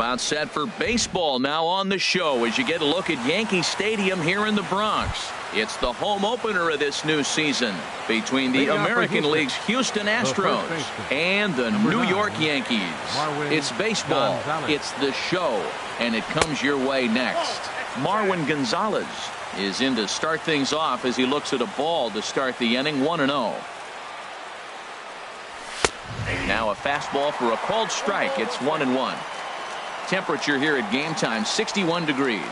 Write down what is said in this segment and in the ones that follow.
About set for baseball now on the show as you get a look at Yankee Stadium here in the Bronx. It's the home opener of this new season between the American League's Houston Astros and the New York Yankees. It's baseball, it's the show, and it comes your way next. Marwin Gonzalez is in to start things off as he looks at a ball to start the inning, 1-0. Now a fastball for a called strike. It's 1-1. Temperature here at game time, 61 degrees.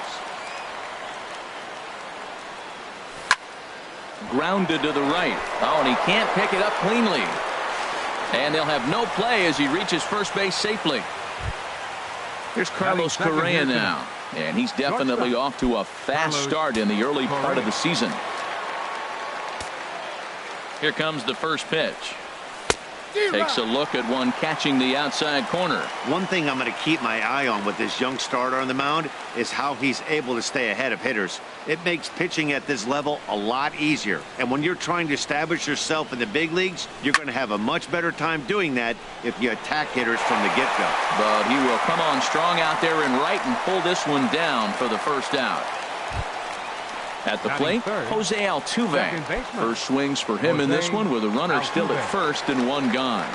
Grounded to the right. Oh, and he can't pick it up cleanly. And they'll have no play as he reaches first base safely. Here's Carlos Correa now. And he's definitely off to a fast start in the early part of the season. Here comes the first pitch. Takes a look at one catching the outside corner. One thing I'm going to keep my eye on with this young starter on the mound is how he's able to stay ahead of hitters. It makes pitching at this level a lot easier. And when you're trying to establish yourself in the big leagues, you're going to have a much better time doing that if you attack hitters from the get-go. But he will come on strong out there and right and pull this one down for the first out. At the plate, Jose Altuve. First swings for him in this one with a runner still at first and one gone.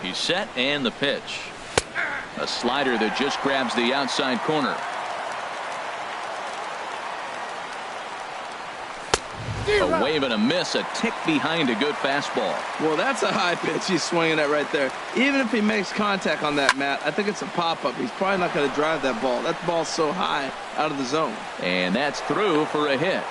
He's set and the pitch. A slider that just grabs the outside corner. A wave and a miss, a tick behind a good fastball. Well, that's a high pitch he's swinging at right there. Even if he makes contact on that, Matt, I think it's a pop-up. He's probably not going to drive that ball. That ball's so high out of the zone. And that's through for a hit.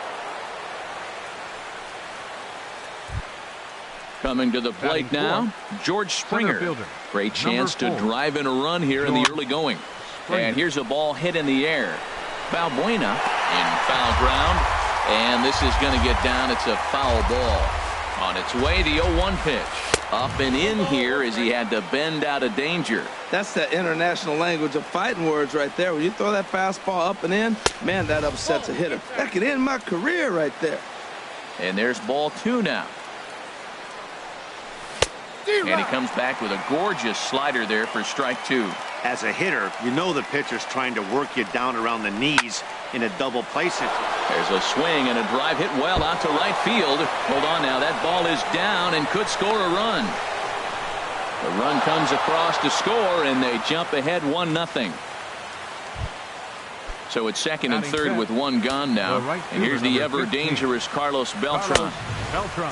Coming to the plate now, George Springer. Great chance to drive in a run here in the early going. And here's a ball hit in the air. Balbuena in foul ground. And this is going to get down. It's a foul ball. On its way, the 0-1 pitch. Up and in here as he had to bend out of danger. That's the international language of fighting words right there. When you throw that fastball up and in, man, that upsets a hitter. That could end my career right there. And there's ball 2 now. And he comes back with a gorgeous slider there for strike 2. As a hitter, you know the pitcher's trying to work you down around the knees in a double play situation. There's a swing and a drive hit well out to right field. Hold on now, that ball is down and could score a run. The run comes across to score and they jump ahead 1-0. So it's second and third with one gone now. And here's the ever dangerous Carlos Beltran.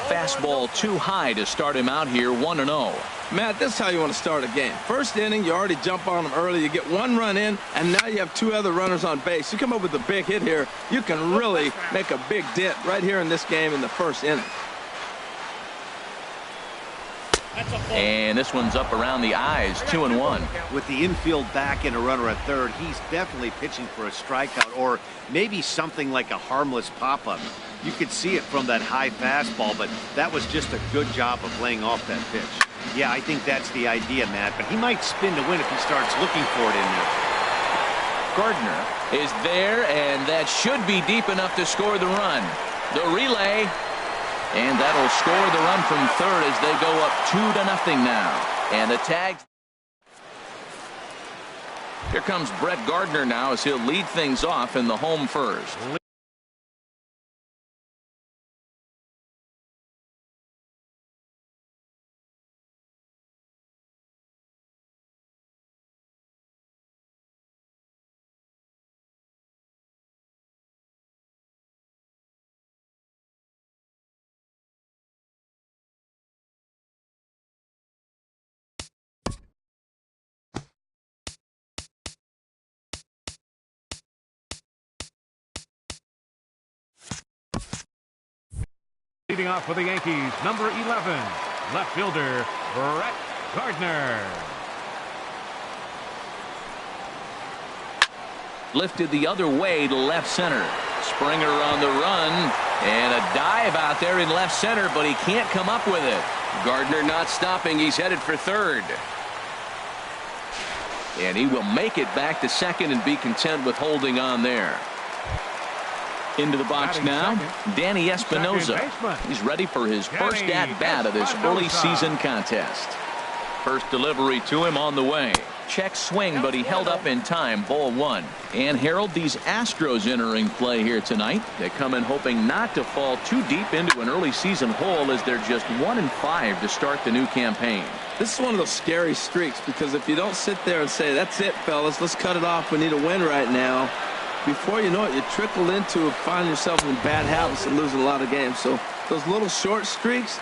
Fastball too high to start him out here, 1-0. Matt, this is how you want to start a game. First inning, you already jump on them early. You get one run in, and now you have two other runners on base. You come up with a big hit here, you can really make a big dent right here in this game in the first inning. And this one's up around the eyes, 2-1. With the infield back and a runner at third, he's definitely pitching for a strikeout or maybe something like a harmless pop-up. You could see it from that high fastball, but that was just a good job of laying off that pitch. Yeah, I think that's the idea, Matt, but he might spin to win if he starts looking for it in there. Gardner is there, and that should be deep enough to score the run. The relay. And that'll score the run from third as they go up 2-0 now. And the tag. Here comes Brett Gardner now as he'll lead things off in the home first. Leading off for the Yankees, number 11, left fielder, Brett Gardner. Lifted the other way to left center. Springer on the run, and a dive out there in left center, but he can't come up with it. Gardner not stopping. He's headed for third. And he will make it back to second and be content with holding on there. Into the box now, Danny Espinosa. He's ready for his first at-bat of this early season contest. First delivery to him on the way. check swing, but he held up in time. Ball one. And Harold, these Astros entering play here tonight. They come in hoping not to fall too deep into an early season hole as they're just 1-5 to start the new campaign. This is one of those scary streaks, because if you don't sit there and say, that's it, fellas, let's cut it off, we need a win right now, before you know it, you trickle into finding yourself in bad habits and losing a lot of games. So those little short streaks,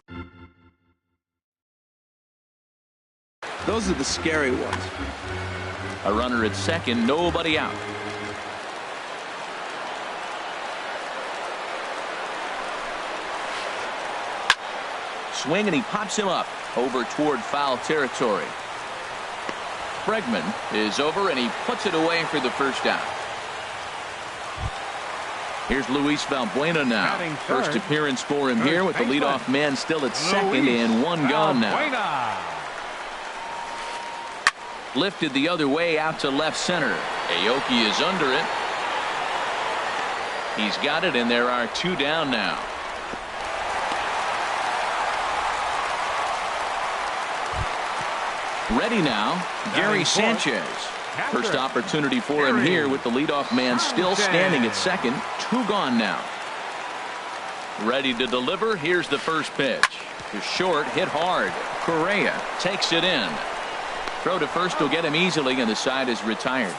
those are the scary ones. A runner at second, nobody out. Swing, and he pops him up over toward foul territory. Bregman is over, and he puts it away for the first out. Here's Luis Valbuena now. First appearance for him here with the leadoff man still at second and one gone now. Lifted the other way out to left center. Aoki is under it. He's got it, and there are two down now. Ready now, Gary Sanchez. First opportunity for him here with the leadoff man still standing at second. Two gone now. Ready to deliver. Here's the first pitch. To short, hit hard. Correa takes it in. Throw to first will get him easily, and the side is retired.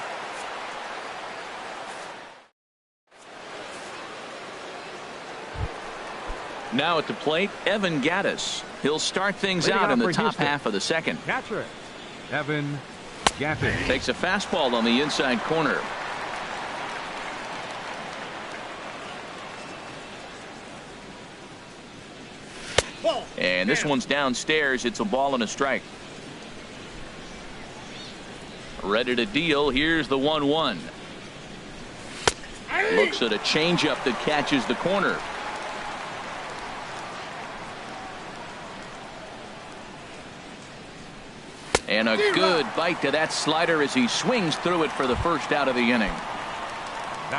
Now at the plate, Evan Gattis. He'll start things out in the top half of the second. Catcher, Evan Gattis. Takes a fastball on the inside corner. And this one's downstairs. It's a ball and a strike. Ready to deal. Here's the 1-1. Looks at a changeup that catches the corner. And a good bite to that slider as he swings through it for the first out of the inning.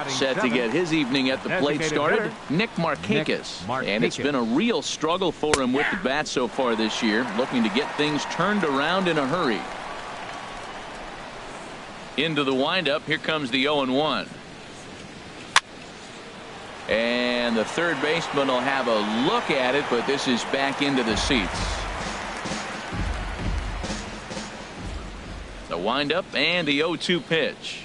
Set to get his evening at the plate started, Nick Markakis. And it's been a real struggle for him with the bat so far this year, looking to get things turned around in a hurry. Into the windup, here comes the 0-1. And the third baseman will have a look at it, but this is back into the seats. The windup and the 0-2 pitch.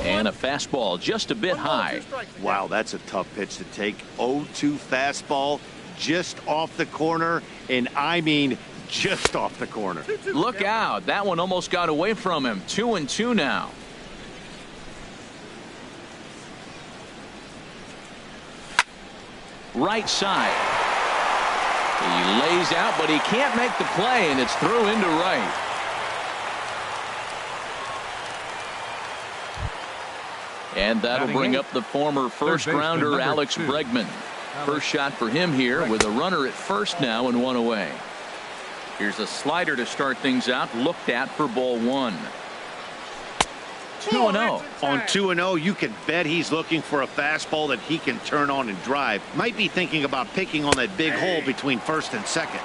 And a fastball just a bit high. Wow, that's a tough pitch to take. 0-2 fastball just off the corner, and I mean just off the corner. Look out. That one almost got away from him. 2-2 now. Right side. He lays out, but he can't make the play, and it's through into right. And that'll bring up the former first-rounder Alex Bregman. First shot for him here with a runner at first now and one away. Here's a slider to start things out, looked at for ball one. 2-0. On 2-0, you can bet he's looking for a fastball that he can turn on and drive. Might be thinking about picking on that big hole between first and second.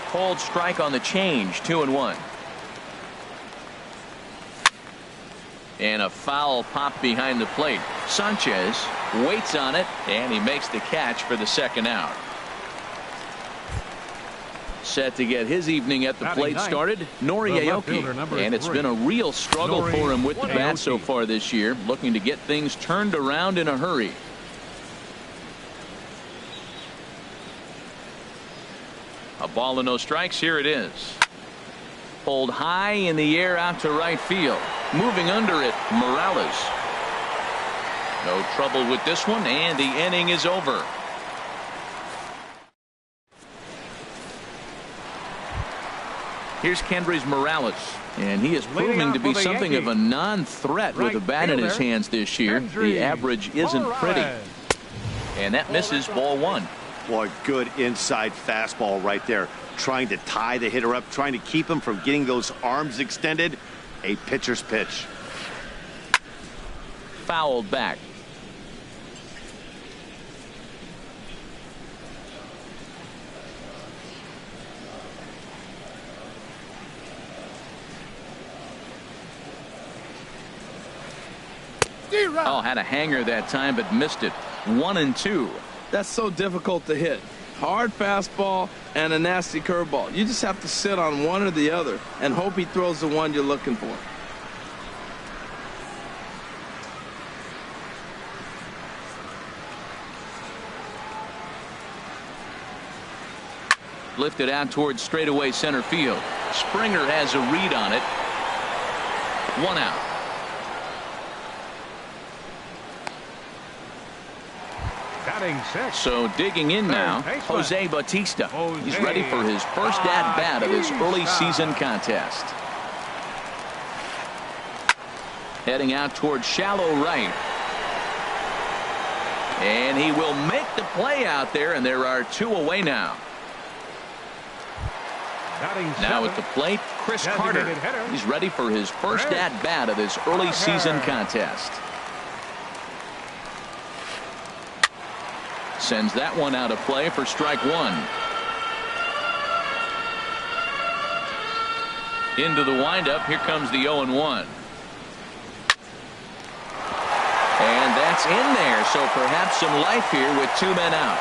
Cold strike on the change, 2-1. And a foul pop behind the plate. Sanchez waits on it, and he makes the catch for the second out. Set to get his evening at the plate started, Nori Aoki. And it's been a real struggle for him with the bat so far this year, looking to get things turned around in a hurry. A ball and no strikes. Here it is. Pulled high in the air out to right field. Moving under it, Morales. No trouble with this one, and the inning is over. Here's Kendrys Morales, and he is proving to be something of a non-threat with a bat in his hands this year. The average isn't pretty. And that misses ball one. Boy, good inside fastball right there. Trying to tie the hitter up, trying to keep him from getting those arms extended. A pitcher's pitch. Fouled back. Oh, had a hanger that time, but missed it. 1-2. That's so difficult to hit. Hard fastball and a nasty curveball. You just have to sit on one or the other and hope he throws the one you're looking for. Lifted out towards straightaway center field. Springer has a read on it. 1 out. Batting six. So digging in now, Jose Bautista. He's ready for his first at-bat of this early season contest. Heading out towards shallow right. And he will make the play out there, and there are 2 away now. Now at the plate, Chris Carter. He's ready for his first at-bat of this early season contest. Sends that one out of play for strike 1. Into the windup. Here comes the 0-1. And that's in there, so perhaps some life here with 2 men out.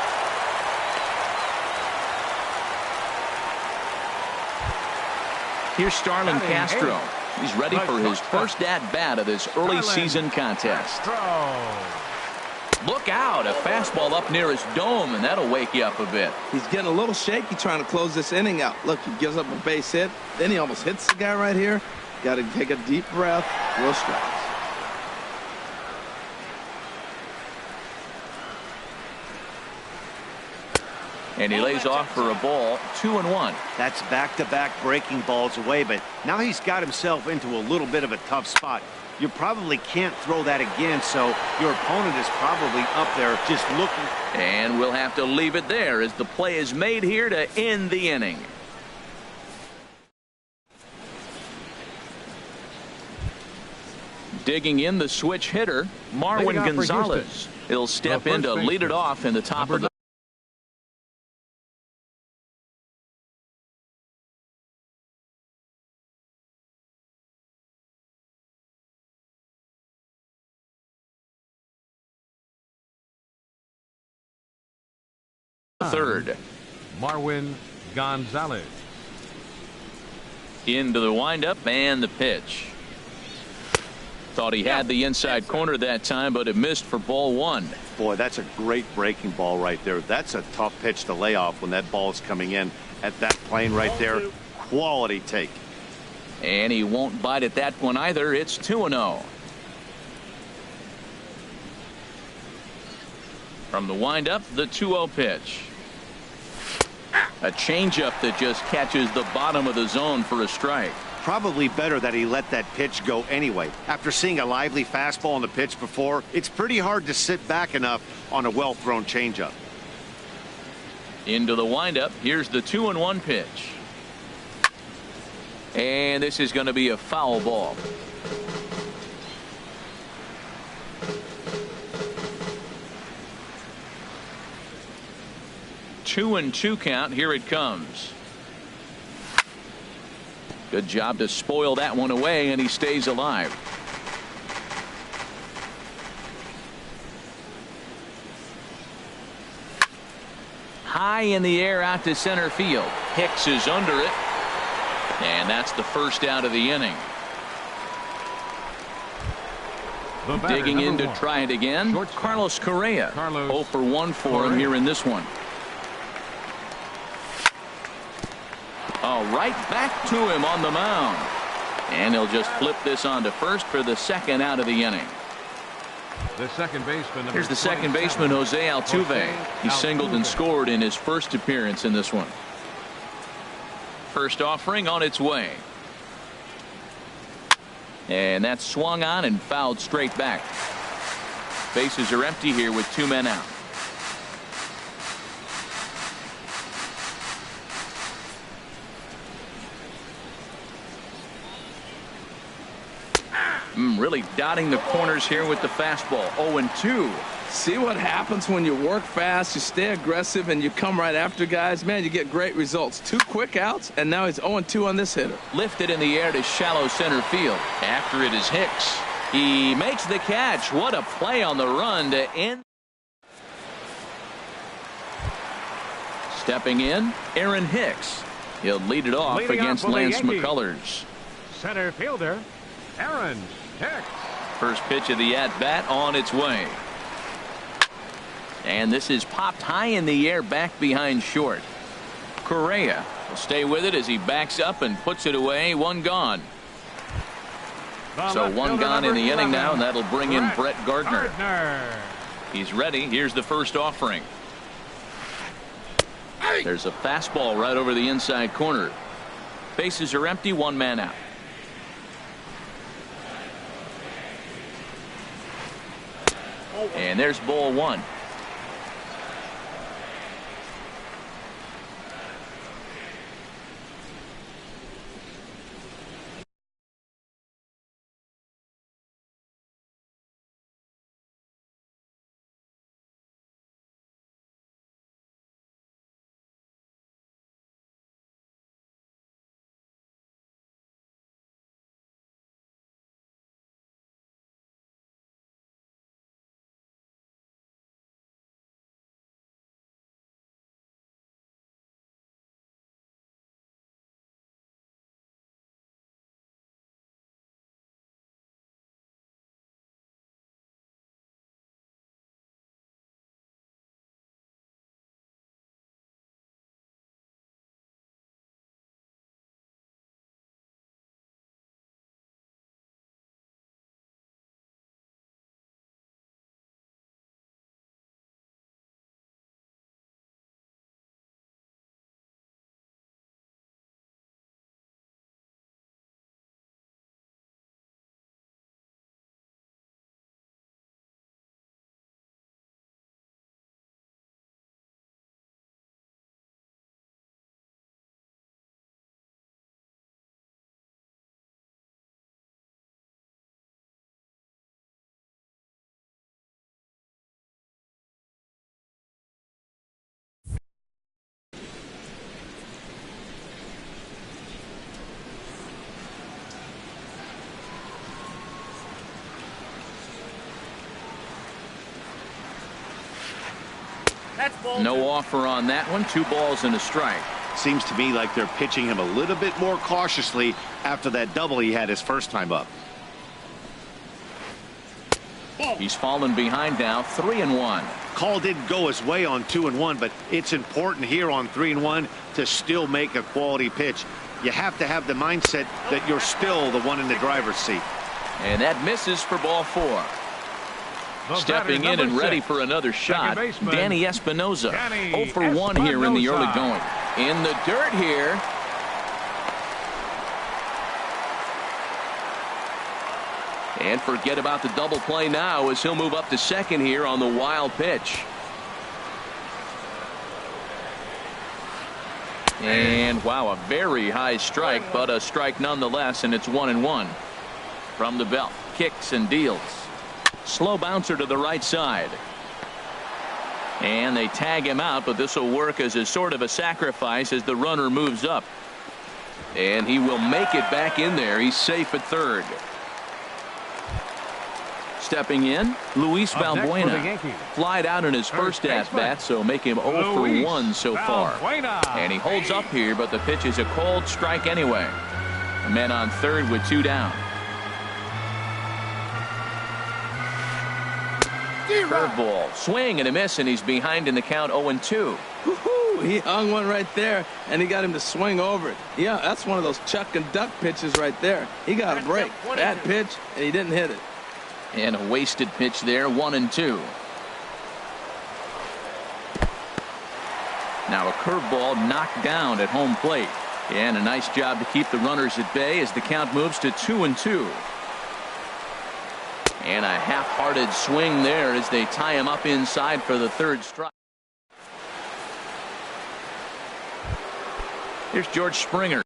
Here's Starlin Castro. He's ready for his first at-bat of this early season contest. Look out, a fastball up near his dome, and that'll wake you up a bit. He's getting a little shaky trying to close this inning out. Look, he gives up a base hit, then he almost hits the guy right here. Got to take a deep breath, throw strikes. And he lays off for a ball. 2-1. That's back-to-back breaking balls away, but now he's got himself into a little bit of a tough spot. You probably can't throw that again, so your opponent is probably up there just looking. And we'll have to leave it there as the play is made here to end the inning. Digging in the switch hitter, Marwin Gonzalez. He'll step in to lead it off in the top of the third. Marwin Gonzalez. Into the windup and the pitch. Thought he had the inside corner that time, but it missed for ball 1. Boy, that's a great breaking ball right there. That's a tough pitch to lay off when that ball is coming in at that plane right there. Quality take. And he won't bite at that one either. It's 2-0. From the windup, the 2-0 pitch. A changeup that just catches the bottom of the zone for a strike. Probably better that he let that pitch go anyway. After seeing a lively fastball on the pitch before, it's pretty hard to sit back enough on a well-thrown changeup. Into the windup. Here's the 2-1 pitch. And this is going to be a foul ball. Two and 2 count. Here it comes. Good job to spoil that one away, and he stays alive. High in the air out to center field. Hicks is under it. And that's the first out of the inning. Digging in to try it again. Carlos Correa. 0 for 1 for him here in this one. Oh, right back to him on the mound. And he'll just flip this on to first for the second out of the inning. The second baseman. Here's the second baseman, Jose Altuve. He singled and scored in his first appearance in this one. First offering on its way. And that's swung on and fouled straight back. Bases are empty here with 2 men out. Really dotting the corners here with the fastball. 0-2. See what happens when you work fast, you stay aggressive, and you come right after guys. Man, you get great results. 2 quick outs, and now he's 0-2 on this hitter. Lifted in the air to shallow center field. After it is Hicks. He makes the catch. What a play on the run to end. Stepping in, Aaron Hicks. He'll lead it off against Lance McCullers. Center fielder, Aaron Hicks. First pitch of the at-bat on its way. And this is popped high in the air back behind short. Correa will stay with it as he backs up and puts it away. One gone. So one gone in the inning now, and that'll bring in Brett Gardner. He's ready. Here's the first offering. There's a fastball right over the inside corner. Bases are empty, one man out. And there's ball one. No offer on that one. 2 balls and a strike. Seems to me like they're pitching him a little bit more cautiously after that double he had his first time up. He's fallen behind now, 3-1. Call didn't go his way on 2-1, but it's important here on 3-1 to still make a quality pitch. You have to have the mindset that you're still the one in the driver's seat. And that misses for ball 4. Stepping in and ready for another shot, Danny Espinoza. 0 for 1 here in the early going. In the dirt here. And forget about the double play now as he'll move up to second here on the wild pitch. And wow, a very high strike, but a strike nonetheless, and it's 1-1. From the belt, kicks and deals. Slow bouncer to the right side. And they tag him out, but this will work as a sort of a sacrifice as the runner moves up. And he will make it back in there. He's safe at third. Stepping in, Luis Valbuena. Flied out in his first at-bat, so make him 0 for 1 so far. And he holds up here, but the pitch is a cold strike anyway. A man on third with 2 down. Curveball, swing and a miss, and he's behind in the count 0-2. He hung one right there, and he got him to swing over it. Yeah, that's one of those chuck and duck pitches right there. He got a break. Bad pitch, and he didn't hit it. And a wasted pitch there, 1-2. Now a curveball knocked down at home plate. And a nice job to keep the runners at bay as the count moves to 2-2. And a half-hearted swing there as they tie him up inside for the third strike. Here's George Springer.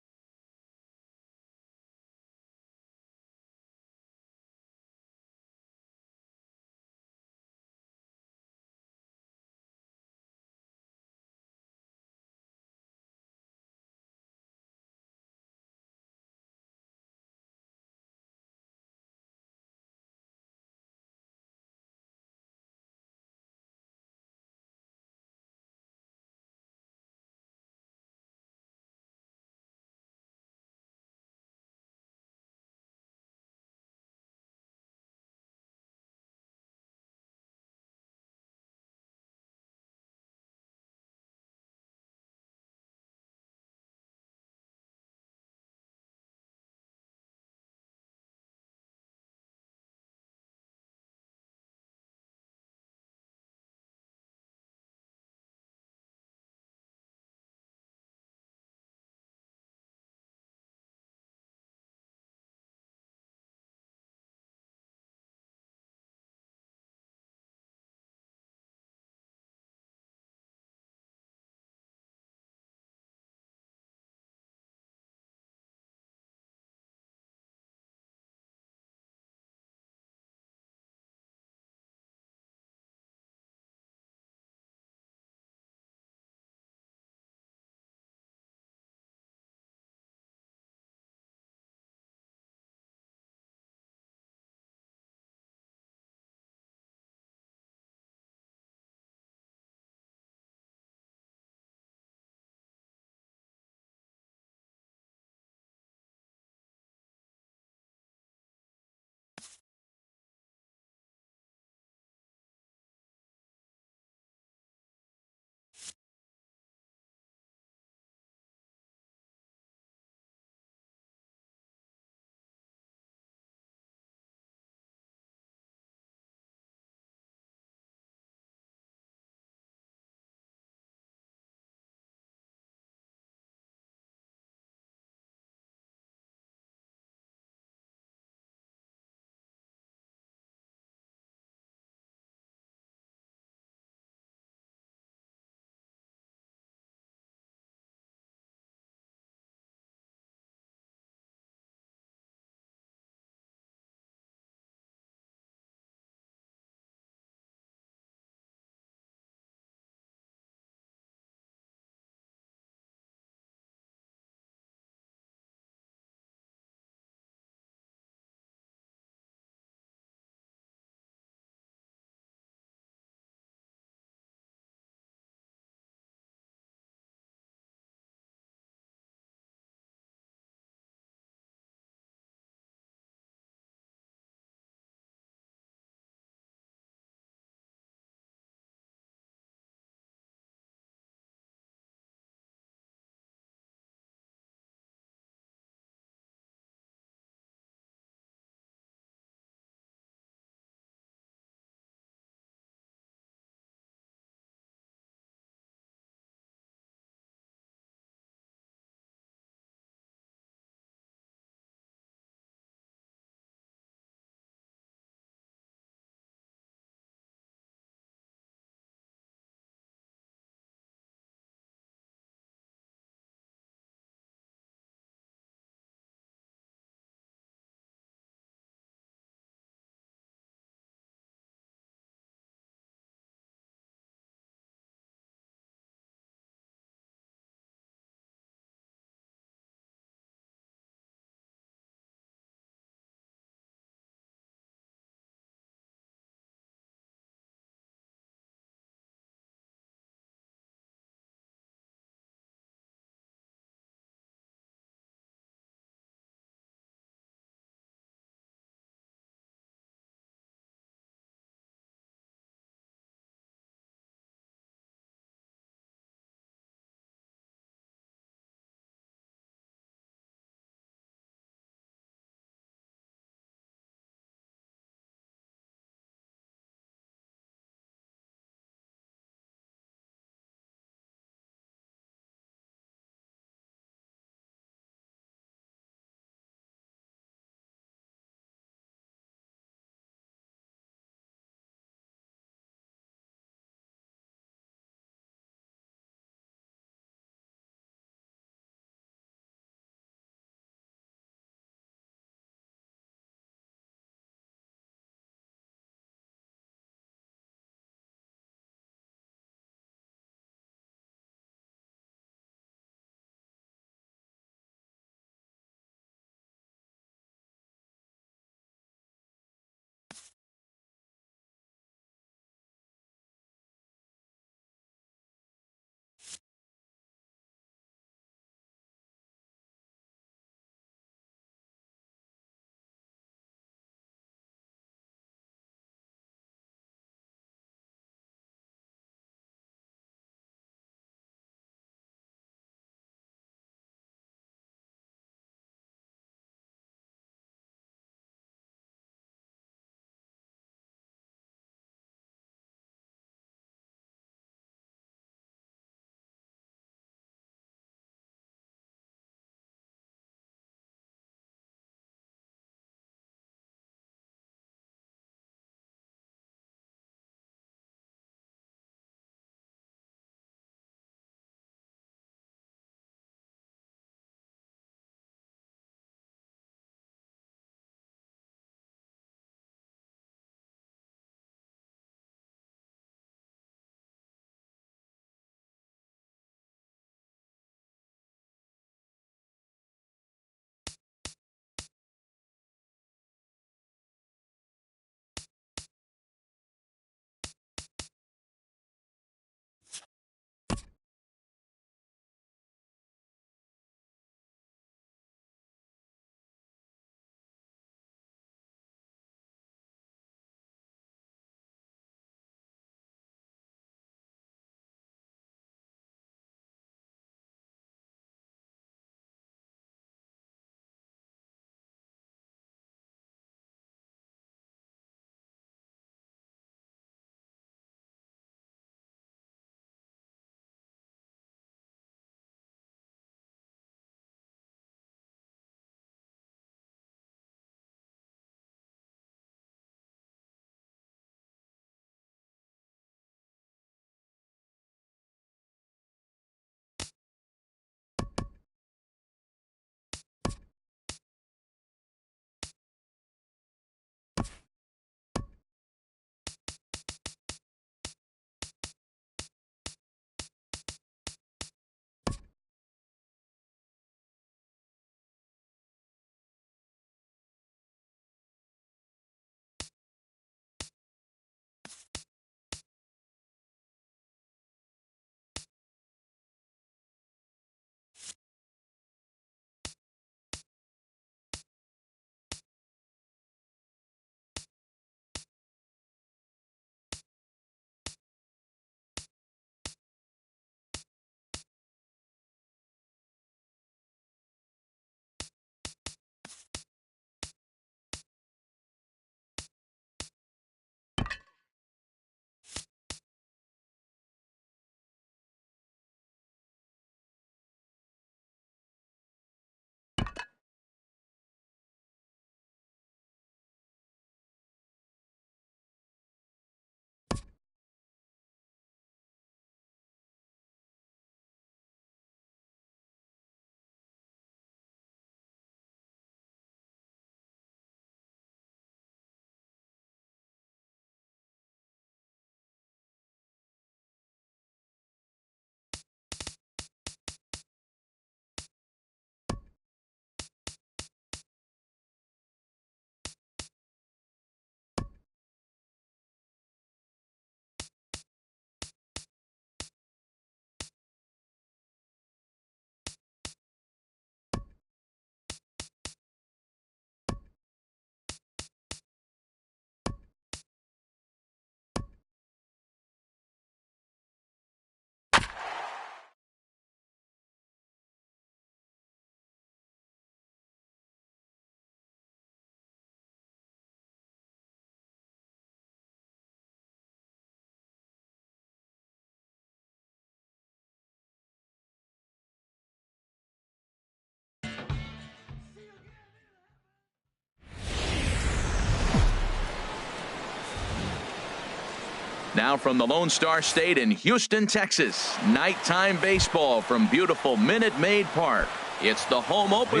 Now from the Lone Star State in Houston, Texas, nighttime baseball from beautiful Minute Maid Park. It's the home opener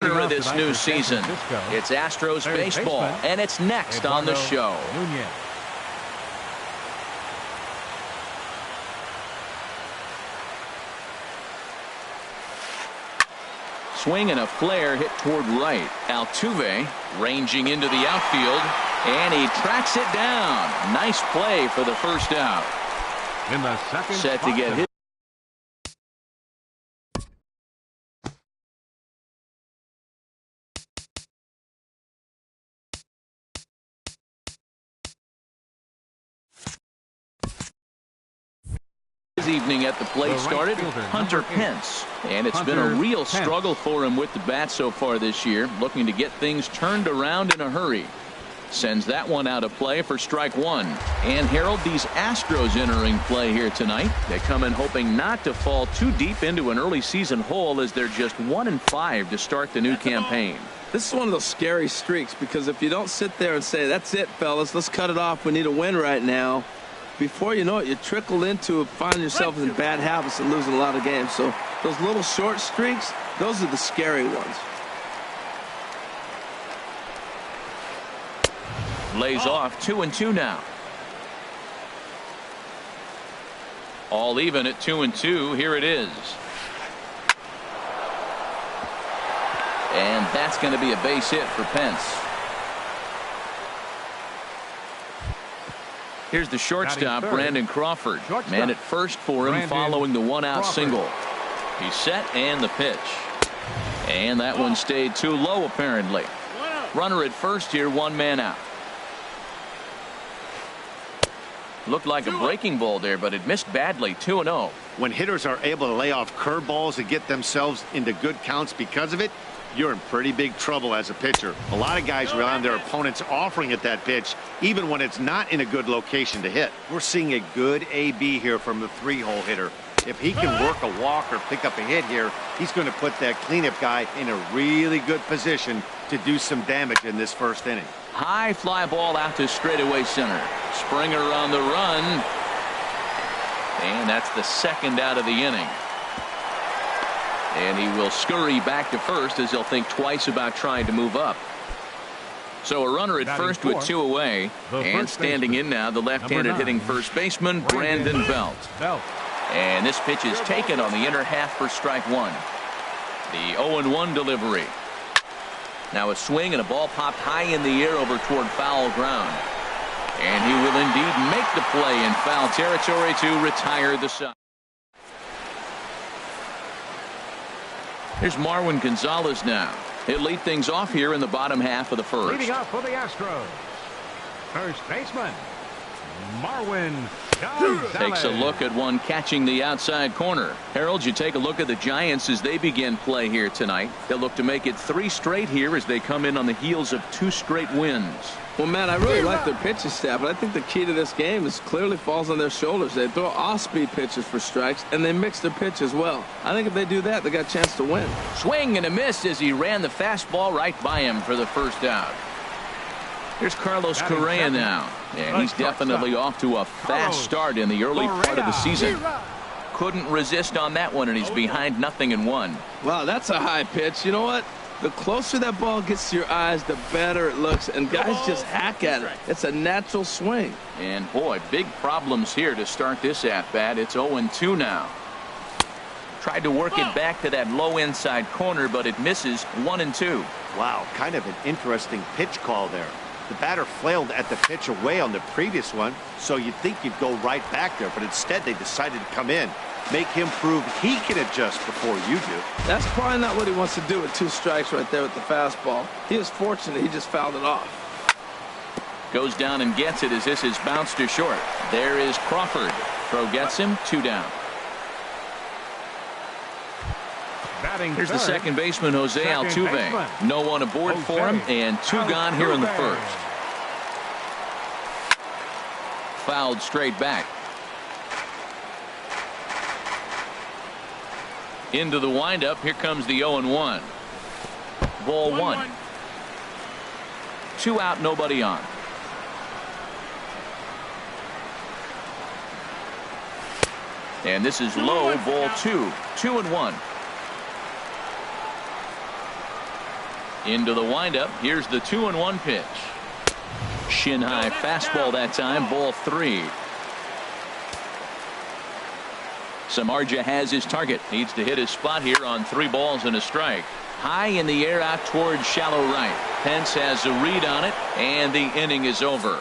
of this new season. It's Astros baseball, and it's next on the show. Swing and a flare hit toward right. Altuve ranging into the outfield, and he tracks it down. Nice play for the first out. In the second set to get hit. His evening at the plate started Hunter Pence, and it's been a real struggle for him with the bat so far this year, looking to get things turned around in a hurry. Sends that one out of play for strike one. And Harold, these Astros entering play here tonight. They come in hoping not to fall too deep into an early season hole, as they're just 1-5 to start the new campaign. This is one of those scary streaks, because if you don't sit there and say, that's it, fellas, let's cut it off, we need a win right now, before you know it, you trickle into finding yourself in bad habits and losing a lot of games. So those little short streaks, those are the scary ones. Lays off 2-2 now. All even at 2-2. Here it is. And that's going to be a base hit for Pence. Here's the shortstop, Brandon Crawford. Man at first for him following the one-out single. He's set, and the pitch. And that one stayed too low, apparently. Runner at first here, one man out. Looked like a breaking ball there, but it missed badly. 2-0. When hitters are able to lay off curveballs and get themselves into good counts because of it, you're in pretty big trouble as a pitcher. A lot of guys rely on their opponents offering at that pitch, even when it's not in a good location to hit. We're seeing a good AB here from the three-hole hitter. If he can work a walk or pick up a hit here, he's going to put that cleanup guy in a really good position to do some damage in this first inning. High fly ball out to straightaway center. Springer on the run. And that's the second out of the inning. And he will scurry back to first, as he'll think twice about trying to move up. So a runner at first with two away. And standing in now, the left-handed hitting first baseman, Brandon Belt. And this pitch is taken on the inner half for strike one. The 0-1 delivery. Now a swing, and a ball popped high in the air over toward foul ground. And he will indeed make the play in foul territory to retire the side. Here's Marwin Gonzalez now. He'll lead things off here in the bottom half of the first. Leading off for the Astros, first baseman, Marwin Gonzalez. Takes a look at one catching the outside corner. Harold, you take a look at the Giants as they begin play here tonight. They'll look to make it 3 straight here as they come in on the heels of 2 straight wins. Well, Matt, I really like their pitching staff, but I think the key to this game is clearly falls on their shoulders. They throw off-speed pitches for strikes, and they mix their pitch as well. I think if they do that, they got a chance to win. Swing and a miss as he ran the fastball right by him for the first out. Here's Carlos Correa now, and he's definitely off to a fast start in the early part of the season. Couldn't resist on that one, and he's behind 0-1. Wow, that's a high pitch. You know what? The closer that ball gets to your eyes, the better it looks, and guys just hack at it. It's a natural swing. And boy, big problems here to start this at-bat. It's 0-2 now. Tried to work it back to that low inside corner, but it misses. 1-2. Wow, kind of an interesting pitch call there. The batter flailed at the pitch away on the previous one, so you'd think you'd go right back there, but instead they decided to come in. Make him prove he can adjust before you do. That's probably not what he wants to do with 2 strikes right there with the fastball. He is fortunate he just fouled it off. Goes down and gets it as this is bounced to short. There is Crawford. Throw gets him. 2 down. Here's the second baseman, Jose Altuve. No one aboard for him, and 2 gone here in the first. Fouled straight back. Into the windup. Here comes the 0-1. Ball 1. 2 out, nobody on. And this is low, ball 2. 2-1. Into the windup. Here's the 2-1 pitch. Shin high fastball that time, ball 3. Samardzija has his target. Needs to hit his spot here on 3 balls and a strike. High in the air out towards shallow right. Pence has a read on it, and the inning is over.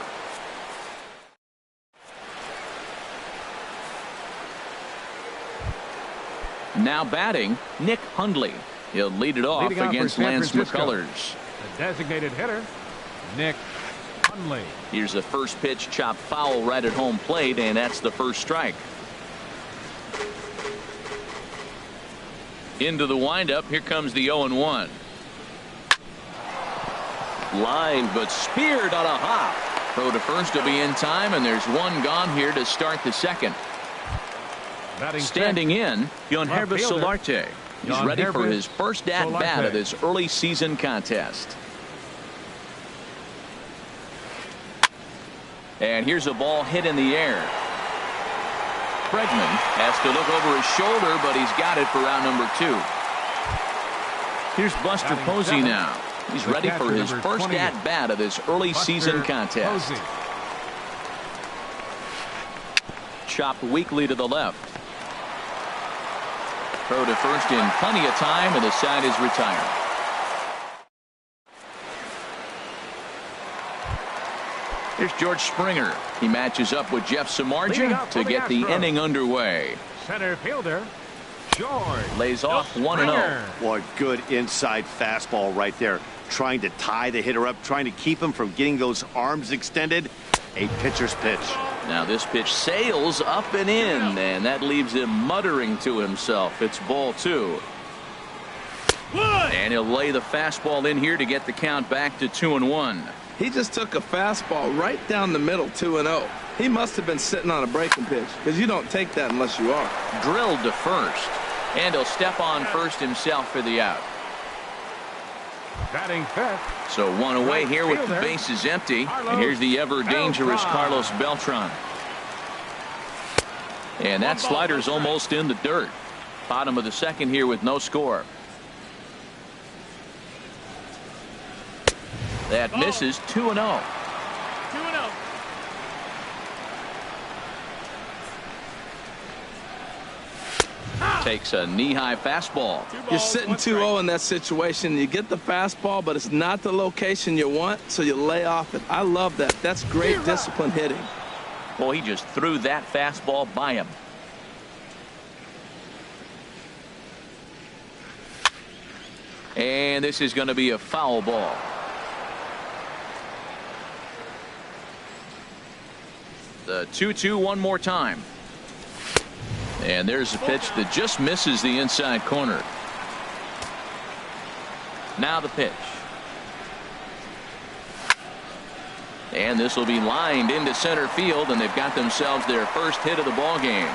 Now batting, Nick Hundley. He'll lead it off against Lance McCullers. The designated hitter, Nick Hundley. Here's the first pitch, chopped foul right at home plate, and that's the first strike. Into the windup. Here comes the 0-1. Line, but speared on a hop. Throw to first will be in time, and there's 1 gone here to start the second. Standing in, Yangervis Solarte. He's ready for his first at-bat of this early season contest. And here's a ball hit in the air. Bregman has to look over his shoulder, but he's got it for out number 2. Here's Buster Posey now. He's ready for his first at-bat of this early season contest. Chopped weakly to the left. Throw to first in plenty of time, and the side is retired. Here's George Springer. He matches up with Jeff Samardzija to get the inning underway. Center fielder, George. Lays off 1-0. Boy, good inside fastball right there. Trying to tie the hitter up, trying to keep him from getting those arms extended. A pitcher's pitch. Now this pitch sails up and in, and that leaves him muttering to himself. It's ball 2. And he'll lay the fastball in here to get the count back to 2-1. He just took a fastball right down the middle, 2-0. He must have been sitting on a breaking pitch, because you don't take that unless you are. Drilled to first, and he'll step on first himself for the out. Batting fifth. So 1 away here with the bases empty, and here's the ever dangerous Carlos Beltran. And that slider's almost in the dirt. Bottom of the second here with no score. That misses. 2-0. 2-0. Takes a knee-high fastball. You're sitting 2-0 in that situation. You get the fastball, but it's not the location you want, so you lay off it. I love that. That's great discipline hitting. Boy, he just threw that fastball by him. And this is going to be a foul ball. The 2-2 one more time. And there's a pitch that just misses the inside corner. Now the pitch. And this will be lined into center field, and they've got themselves their first hit of the ball game.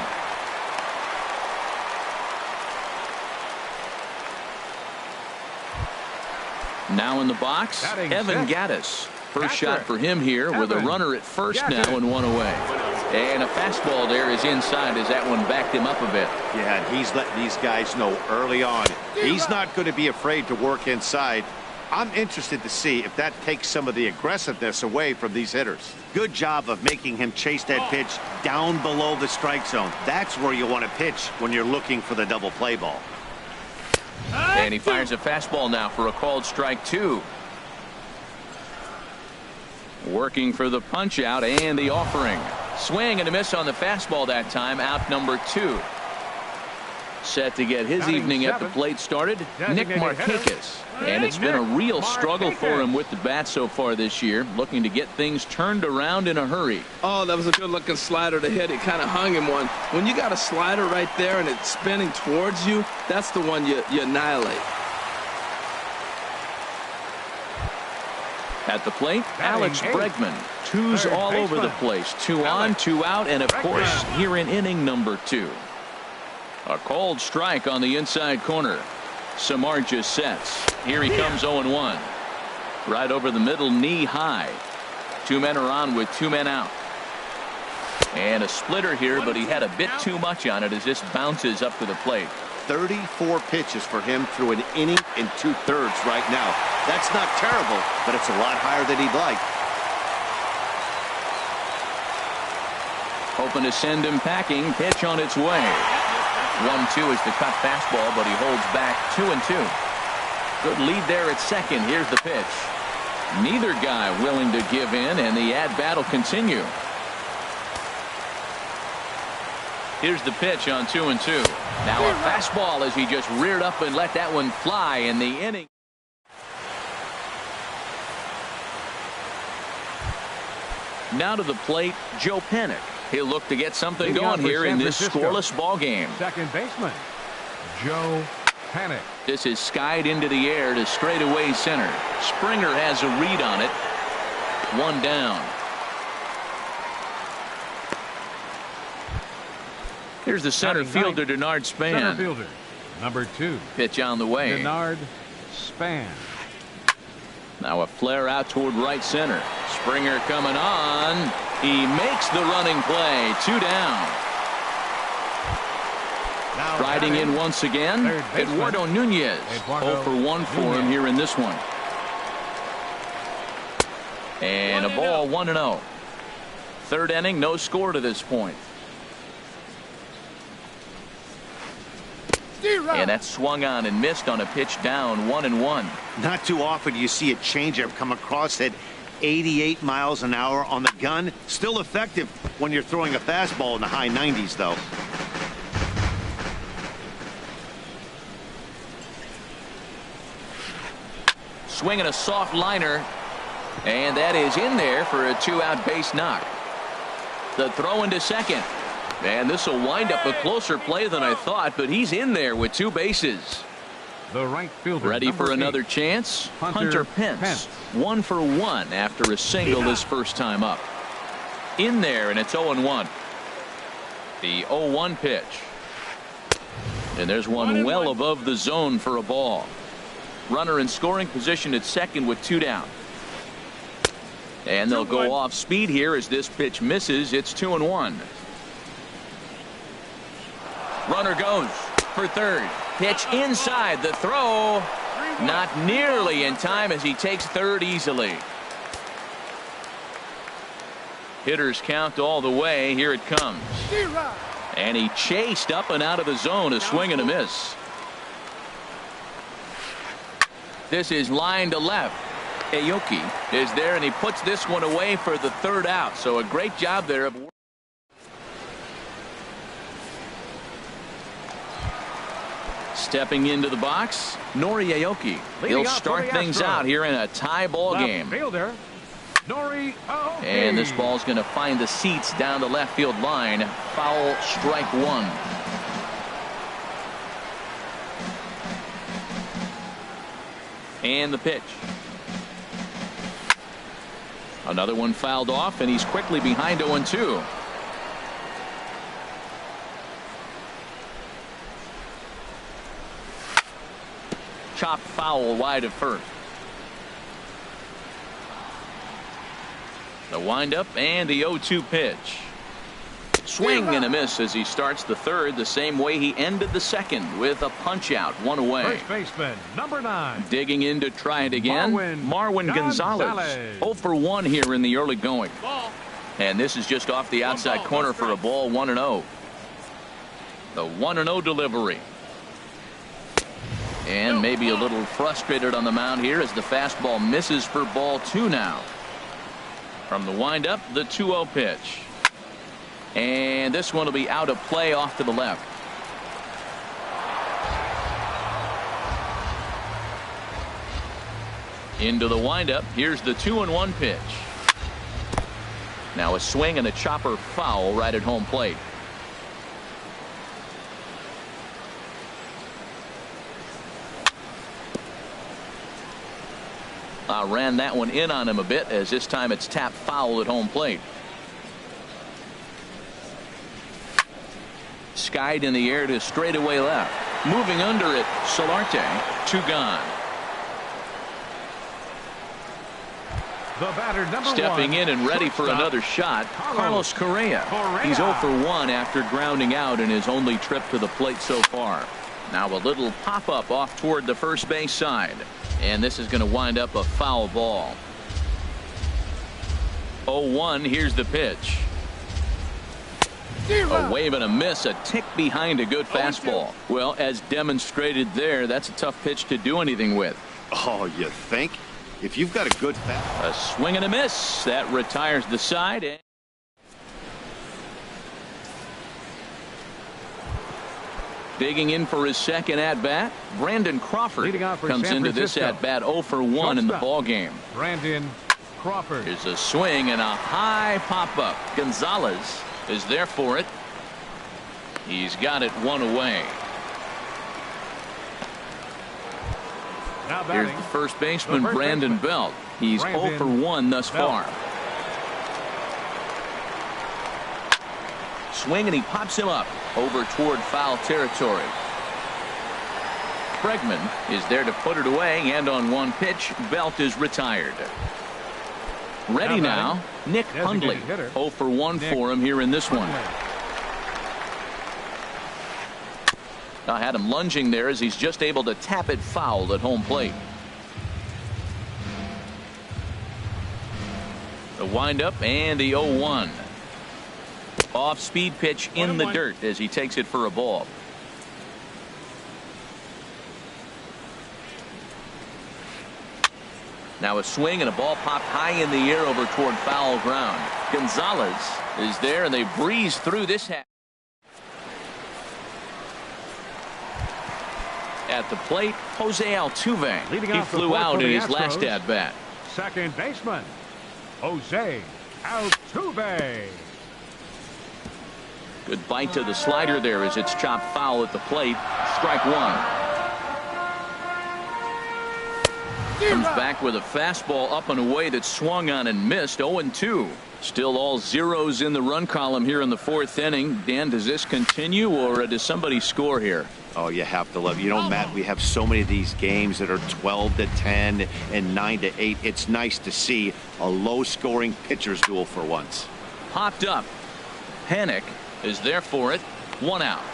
Now in the box, Evan Gattis. First shot for him here with a runner at first now and 1 away. And a fastball there is inside as that one backed him up a bit. Yeah, and he's letting these guys know early on he's not going to be afraid to work inside. I'm interested to see if that takes some of the aggressiveness away from these hitters. Good job of making him chase that pitch down below the strike zone. That's where you want to pitch when you're looking for the double play ball. And he fires a fastball now for a called strike 2. Working for the punch out and the offering. Swing and a miss on the fastball that time. Out number 2. Set to get his evening at the plate started, Nick Markakis. And it's been a real struggle for him with the bat so far this year, looking to get things turned around in a hurry. Oh, that was a good looking slider to hit. It kind of hung him one. When you got a slider right there and it's spinning towards you, that's the one you annihilate. At the plate, Alex Bregman. Twos all over the place. 2 on, 2 out, and of course, here in inning number 2. A called strike on the inside corner. Samardzija sets. Here he comes 0-1. Right over the middle, knee high. 2 men are on with 2 men out. And a splitter here, but he had a bit too much on it as this bounces up to the plate. 34 pitches for him through an inning and 2/3 right now. That's not terrible, but it's a lot higher than he'd like. Hoping to send him packing. Pitch on its way. 1-2 is the cut fastball, but he holds back 2-2. Good lead there at second. Here's the pitch. Neither guy willing to give in, and the at-bat will continue. Here's the pitch on 2-2. Now a fastball as he just reared up and let that one fly in the inning. Now to the plate, Joe Panik. He'll look to get something going here in this scoreless ball game. Second baseman, Joe Panik. This is skied into the air to straightaway center. Springer has a read on it. 1 down. Here's the center fielder, Denard Span. Center fielder, number 2. Pitch on the way. Denard Span. Now a flare out toward right center. Springer coming on. He makes the running play. 2 down. Now Riding in once again, Eduardo Nunez. 0 for 1 for him here in this one. And a ball, 1-0. Third inning, no score to this point. And that's swung on and missed on a pitch down, 1-1. Not too often you see a changeup come across at 88 miles an hour on the gun. Still effective when you're throwing a fastball in the high 90s, though. Swinging a soft liner, and that is in there for a 2-out base knock. The throw into second. And this will wind up a closer play than I thought, but he's in there with 2 bases. The right fielder, ready for another 8. chance. Hunter Pence. 1 for 1 after a single his first time up. In there, and it's 0-1. The 0-1 pitch. And there's one well above the zone for a ball. Runner in scoring position at second with 2 down. And they'll go off speed here as this pitch misses. It's 2-1. Runner goes for third. Pitch inside. The throw not nearly in time as he takes third easily. Hitters count all the way. Here it comes. And he chased up and out of the zone. A swing and a miss. This is line to left. Aoki is there, and he puts this one away for the 3rd out. So a great job there of stepping into the box, Nori Aoki. He'll start things out here in a tie ball game. Fielder, Nori Aoki. And this ball's going to find the seats down the left field line. Foul, strike 1. And the pitch. Another one fouled off, and he's quickly behind 0-2. Chopped foul wide of first. The windup and the 0-2 pitch. Swing and a miss as he starts the 3rd the same way he ended the 2nd with a punch out, 1 away. First baseman, number 9. Digging in to try it again. Marwin Gonzalez. 0 for 1 here in the early going. And this is just off the outside corner for a ball, 1-0. The 1-0 delivery. And maybe a little frustrated on the mound here as the fastball misses for ball 2 now. From the windup, the 2-0 pitch. And this one will be out of play off to the left. Into the windup. Here's the 2-1 pitch. Now a swing and a chopper foul right at home plate. Ran that one in on him a bit as this time it's tapped foul at home plate. Skied in the air to straightaway left. Moving under it, Solarte. 2 gone. The batter, number Stepping 1, in and ready for shortstop, another shot, Carlos Correa. He's 0 for 1 after grounding out in his only trip to the plate so far. Now a little pop-up off toward the first base side. And this is going to wind up a foul ball. 0-1, here's the pitch. A wave and a miss, a tick behind a good fastball. Well, as demonstrated there, that's a tough pitch to do anything with. Oh, you think? If you've got a good A swing and a miss. That retires the side. And digging in for his second at-bat, Brandon Crawford comes into this at-bat 0 for 1 in the ballgame. Brandon Crawford. Here's a swing and a high pop-up. Gonzalez is there for it. He's got it one away. Now Here's the first baseman, Brandon Belt. He's 0 for 1 thus far. Swing and he pops him up over toward foul territory. Bregman is there to put it away, and on one pitch, Belt is retired. Ready now, Nick Hundley. 0 for 1 for him here in this one. I had him lunging there as he's just able to tap it foul at home plate. The windup and the 0-1. Off-speed pitch in the dirt as he takes it for a ball. Now a swing and a ball popped high in the air over toward foul ground. Gonzalez is there, and they breeze through this half. At the plate, Jose Altuve. He flew out in his last at-bat. Second baseman, Jose Altuve. Good bite to the slider there as it's chopped foul at the plate. Strike one. Comes back with a fastball up and away that swung on and missed. 0-2. Still all zeros in the run column here in the fourth inning. Dan, does this continue, or does somebody score here? Oh, you have to love. You know, Matt, we have so many of these games that are 12-10 and 9-8. It's nice to see a low-scoring pitcher's duel for once. Popped up. Panic is there for it. One out.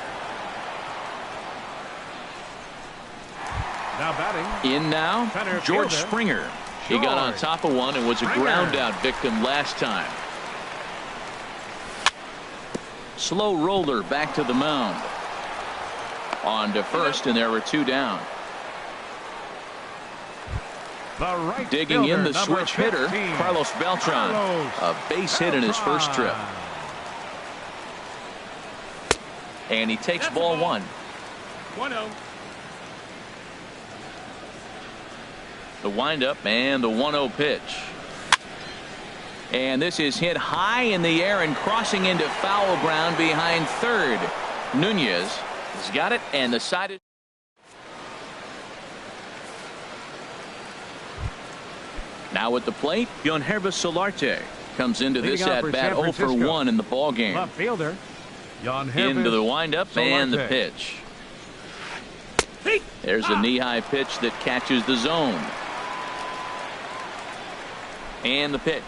Now batting. In now, George Springer. He got on top of one and was a ground out victim last time. Slow roller back to the mound. On to first, and there were two down. Digging in the switch hitter, Carlos Beltran. A base hit in his first trip. And he takes ball one. 1-0. The windup and the 1-0 pitch. And this is hit high in the air and crossing into foul ground behind third. Nunez has got it, and the side is. Now at the plate, Yangervis Solarte comes into this at bat 0 for 1 in the ball game. Left fielder, Into the windup and the pitch. There's a knee-high pitch that catches the zone. And the pitch.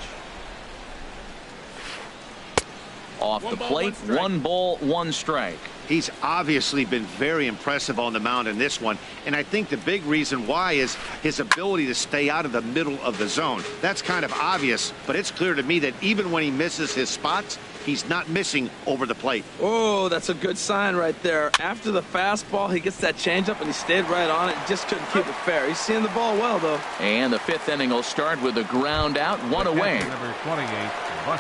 Off the plate, 1 ball, 1 strike. He's obviously been very impressive on the mound in this one, and I think the big reason why is his ability to stay out of the middle of the zone. That's kind of obvious, but it's clear to me that even when he misses his spots, he's not missing over the plate. Oh, that's a good sign right there. After the fastball, he gets that changeup, and he stayed right on it. Just couldn't keep it fair. He's seeing the ball well, though. And the fifth inning will start with a ground out, 1 away. Number 28,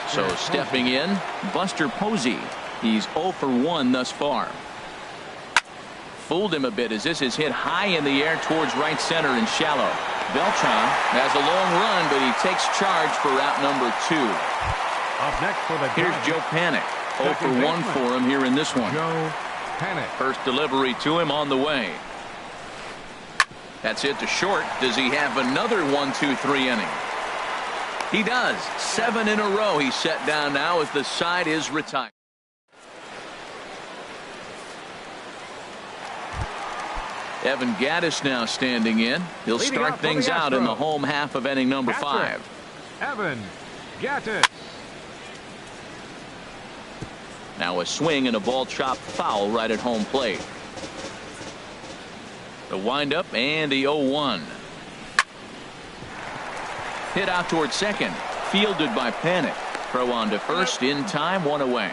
So stepping in, Buster Posey. He's 0 for 1 thus far. Fooled him a bit as this is hit high in the air towards right center and shallow. Beltran has a long run, but he takes charge for out number 2. Up next for the Here's Joe Panic. 0 for 1 for him here in this one. Joe Panic. First delivery to him on the way. That's hit to short. Does he have another 1-2-3 inning? He does. 7 in a row he's set down now as the side is retired. Evan Gattis now standing in. He'll start things out in the home half of inning number 5. Evan Gattis. Now a swing and a ball chopped foul right at home plate. The windup and the 0-1. Hit out toward second. Fielded by Panic. Throw on to first in time, one away.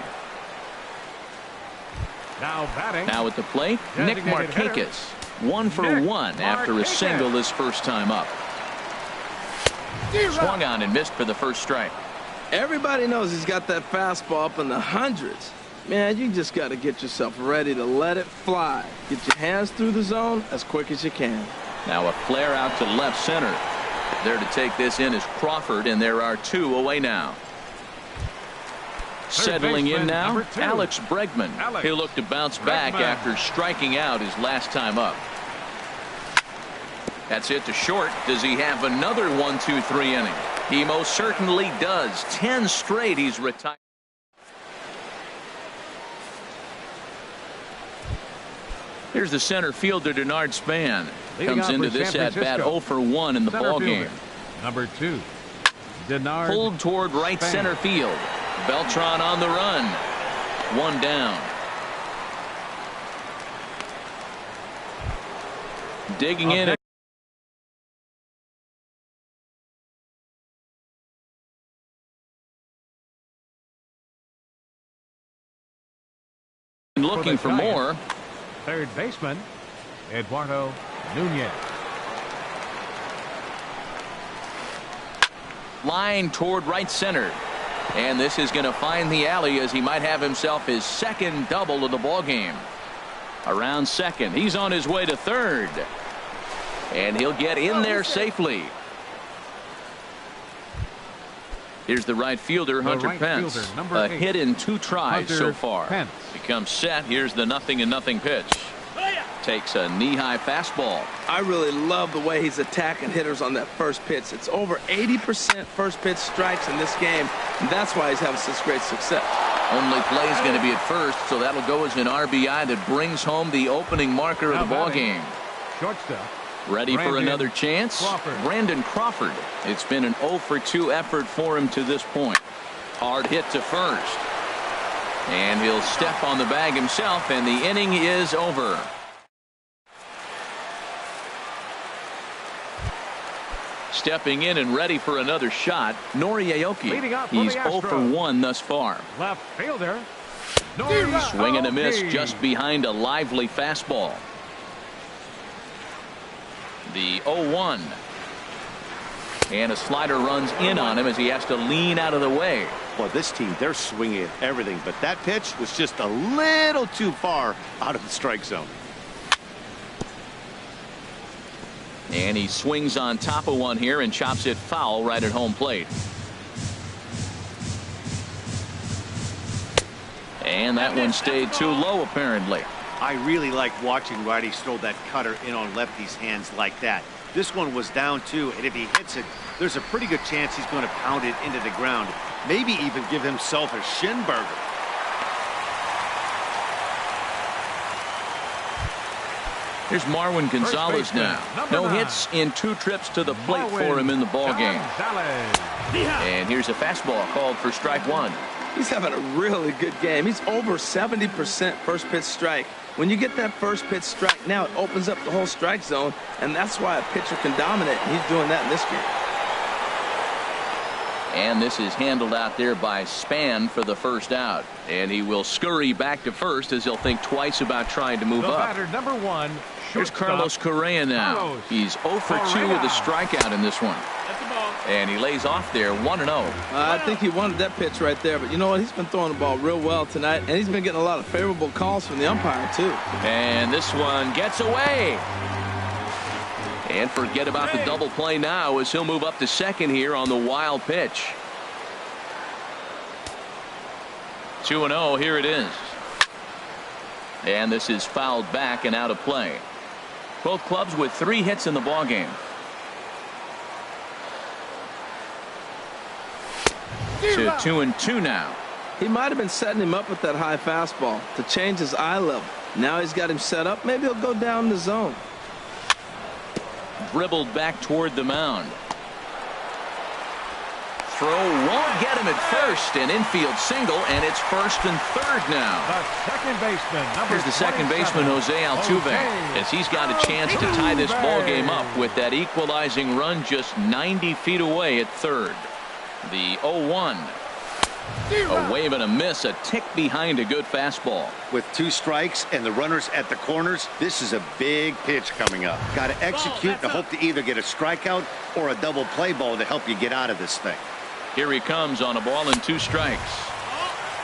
Now batting. Now at the plate, Nick Markakis. 1 for 1 after a single his first time up. Swung on and missed for the first strike. Everybody knows he's got that fastball up in the hundreds. Man, you just got to get yourself ready to let it fly. Get your hands through the zone as quick as you can. Now a flare out to left center. There to take this in is Crawford, and there are 2 away now. Settling in now, Alex Bregman. He'll look to bounce back after striking out his last time up. That's it to short. Does he have another 1-2-3 inning? He most certainly does. 10 straight he's retired. Here's the center fielder, Denard Span. Comes into this at bat 0 for 1 in the ball game. Number 2, Denard. Pulled toward right center field. Beltran on the run. 1 down. Digging in. Looking for more. Third baseman, Eduardo Nunez. Line toward right center. And this is going to find the alley as he might have himself his second double of the ball game. Around second. He's on his way to third. And he'll get in there safely. Here's the right fielder, Hunter Pence. A hit in 2 tries so far. He comes set. Here's the 0-0 pitch. Takes a knee-high fastball. I really love the way he's attacking hitters on that first pitch. It's over 80% first pitch strikes in this game, and that's why he's having such great success. Only play is going to be at first, so that'll go as an RBI that brings home the opening marker of the ball game. Shortstop. Ready for another chance? Brandon Crawford. It's been an 0 for 2 effort for him to this point. Hard hit to first. And he'll step on the bag himself, and the inning is over. Stepping in and ready for another shot, Nori Aoki. He's 0 for 1 thus far. Left fielder. Swing and a miss just behind a lively fastball. The 0-1. And a slider runs in on him as he has to lean out of the way. Well, this team, they're swinging at everything, but that pitch was just a little too far out of the strike zone. And he swings on top of one here and chops it foul right at home plate. And that one stayed too low, apparently. I really like watching righties throw that cutter in on lefties' hands like that. This one was down too, and if he hits it, there's a pretty good chance he's going to pound it into the ground. Maybe even give himself a shin burger. Here's Marwin Gonzalez now. No hits in 2 trips to the plate for him in the ball game. And here's a fastball called for strike 1. He's having a really good game. He's over 70% first pitch strike. When you get that first pitch strike, now it opens up the whole strike zone, and that's why a pitcher can dominate, and he's doing that in this game. And this is handled out there by Span for the first out. And he will scurry back to first as he'll think twice about trying to move up. Batter number 1. Here's Carlos Correa now. He's 0 for 2 with a strikeout in this one. And he lays off there 1-0. I think he wanted that pitch right there, but you know what? He's been throwing the ball real well tonight, and he's been getting a lot of favorable calls from the umpire, too. And this one gets away. And forget about the double play now as he'll move up to second here on the wild pitch. 2-0, here it is. And this is fouled back and out of play. Both clubs with 3 hits in the ballgame. 2-2 now. He might have been setting him up with that high fastball to change his eye level. Now he's got him set up. Maybe he'll go down the zone. Dribbled back toward the mound. throw won't get him at first. An infield single, and it's first and third now. The second baseman, number Here's the second baseman, Jose Altuve, as he's got a chance to tie this ball game up with that equalizing run just 90 feet away at third. The 0-1. A wave and a miss, a tick behind a good fastball. With 2 strikes and the runners at the corners, this is a big pitch coming up. Got to execute and hope to either get a strikeout or a double play ball to help you get out of this thing. Here he comes on a ball and 2 strikes.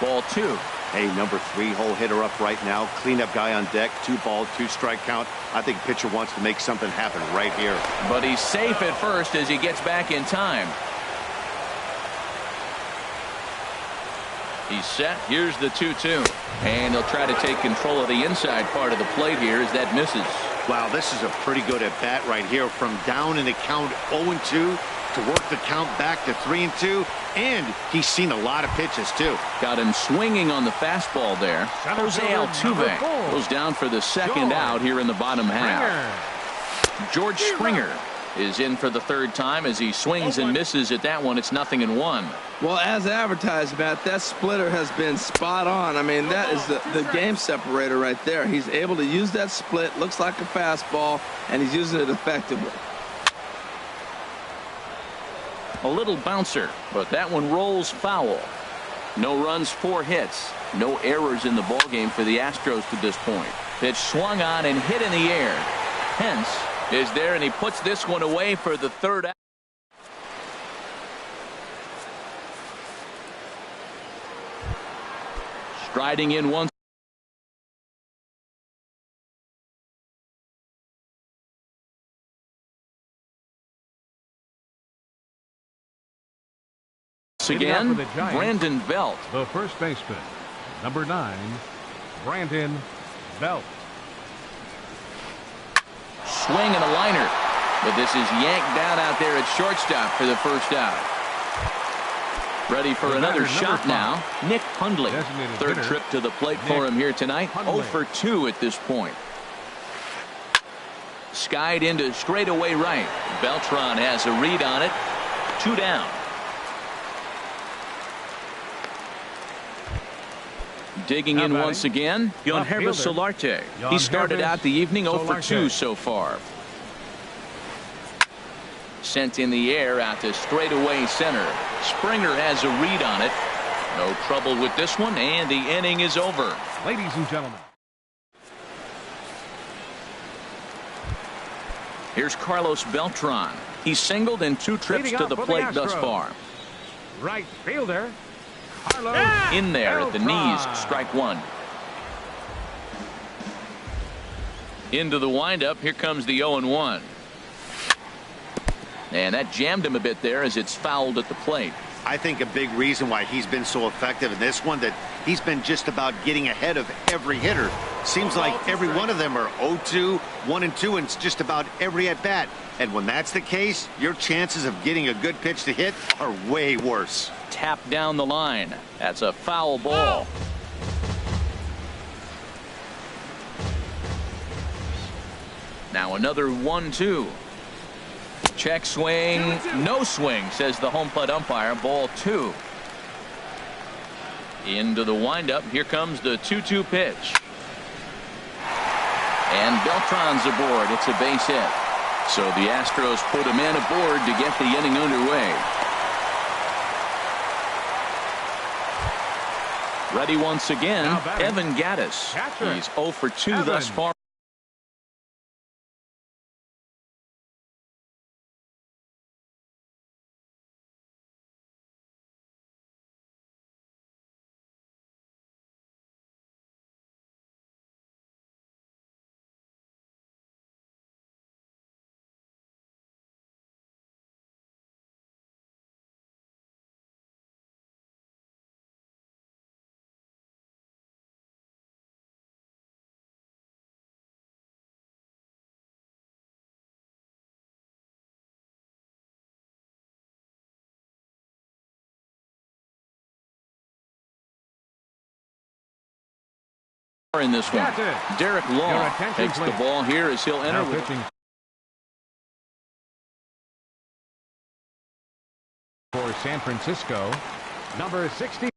Ball 2. Hey, number 3 hole hitter up right now. Cleanup guy on deck. 2 ball, 2 strike count. I think pitcher wants to make something happen right here. But he's safe at first as he gets back in time. He's set. Here's the 2-2. And he'll try to take control of the inside part of the plate here as that misses. Wow, this is a pretty good at bat right here. From down in the count 0-2 to work the count back to 3-2. And he's seen a lot of pitches, too. Got him swinging on the fastball there. Jose Altuve goes down for the second out here in the bottom half. George Springer is in for the third time as he swings and misses at that one. It's 0-1. Well, as advertised, Matt, that splitter has been spot on. I mean, that is the game separator right there. He's able to use that split, looks like a fastball, and he's using it effectively. A little bouncer, but that one rolls foul. No runs, 4 hits. No errors in the ballgame for the Astros to this point. Pitch swung on and hit in the air. Pence is there, and he puts this one away for the third out. Striding in once again, Brandon Belt. The first baseman, number 9, Brandon Belt. Swing and a liner, but this is yanked down out there at shortstop for the first out. Ready for another shot now. Nick Hundley. Third trip to the plate for him here tonight. 0 for 2 at this point. Skied into straightaway right. Beltran has a read on it. 2 down. Digging in once again, Yangervis Solarte. He started out the evening 0 for 2 so far. Sent in the air out to straightaway center. Springer has a read on it. No trouble with this one, and the inning is over. Ladies and gentlemen. Here's Carlos Beltran. He's singled in 2 trips to the plate thus far. Right fielder. In there at the knees, strike 1. Into the windup, here comes the 0-1. And that jammed him a bit there as it's fouled at the plate. I think a big reason why he's been so effective in this one, that he's been just about getting ahead of every hitter. Seems like every one of them are 0-2, 1-2, and it's just about every at bat. And when that's the case, your chances of getting a good pitch to hit are way worse. Tap down the line. That's a foul ball. Now another 1-2. Check swing. No swing, says the home plate umpire. Ball 2. Into the windup. Here comes the 2-2 pitch. And Beltran's aboard. It's a base hit. So the Astros put a man aboard to get the inning underway. Ready once again, Evan Gattis. He's 0 for 2 thus far. In this one, Derek Law takes the ball here as he'll enter with for San Francisco, number 60.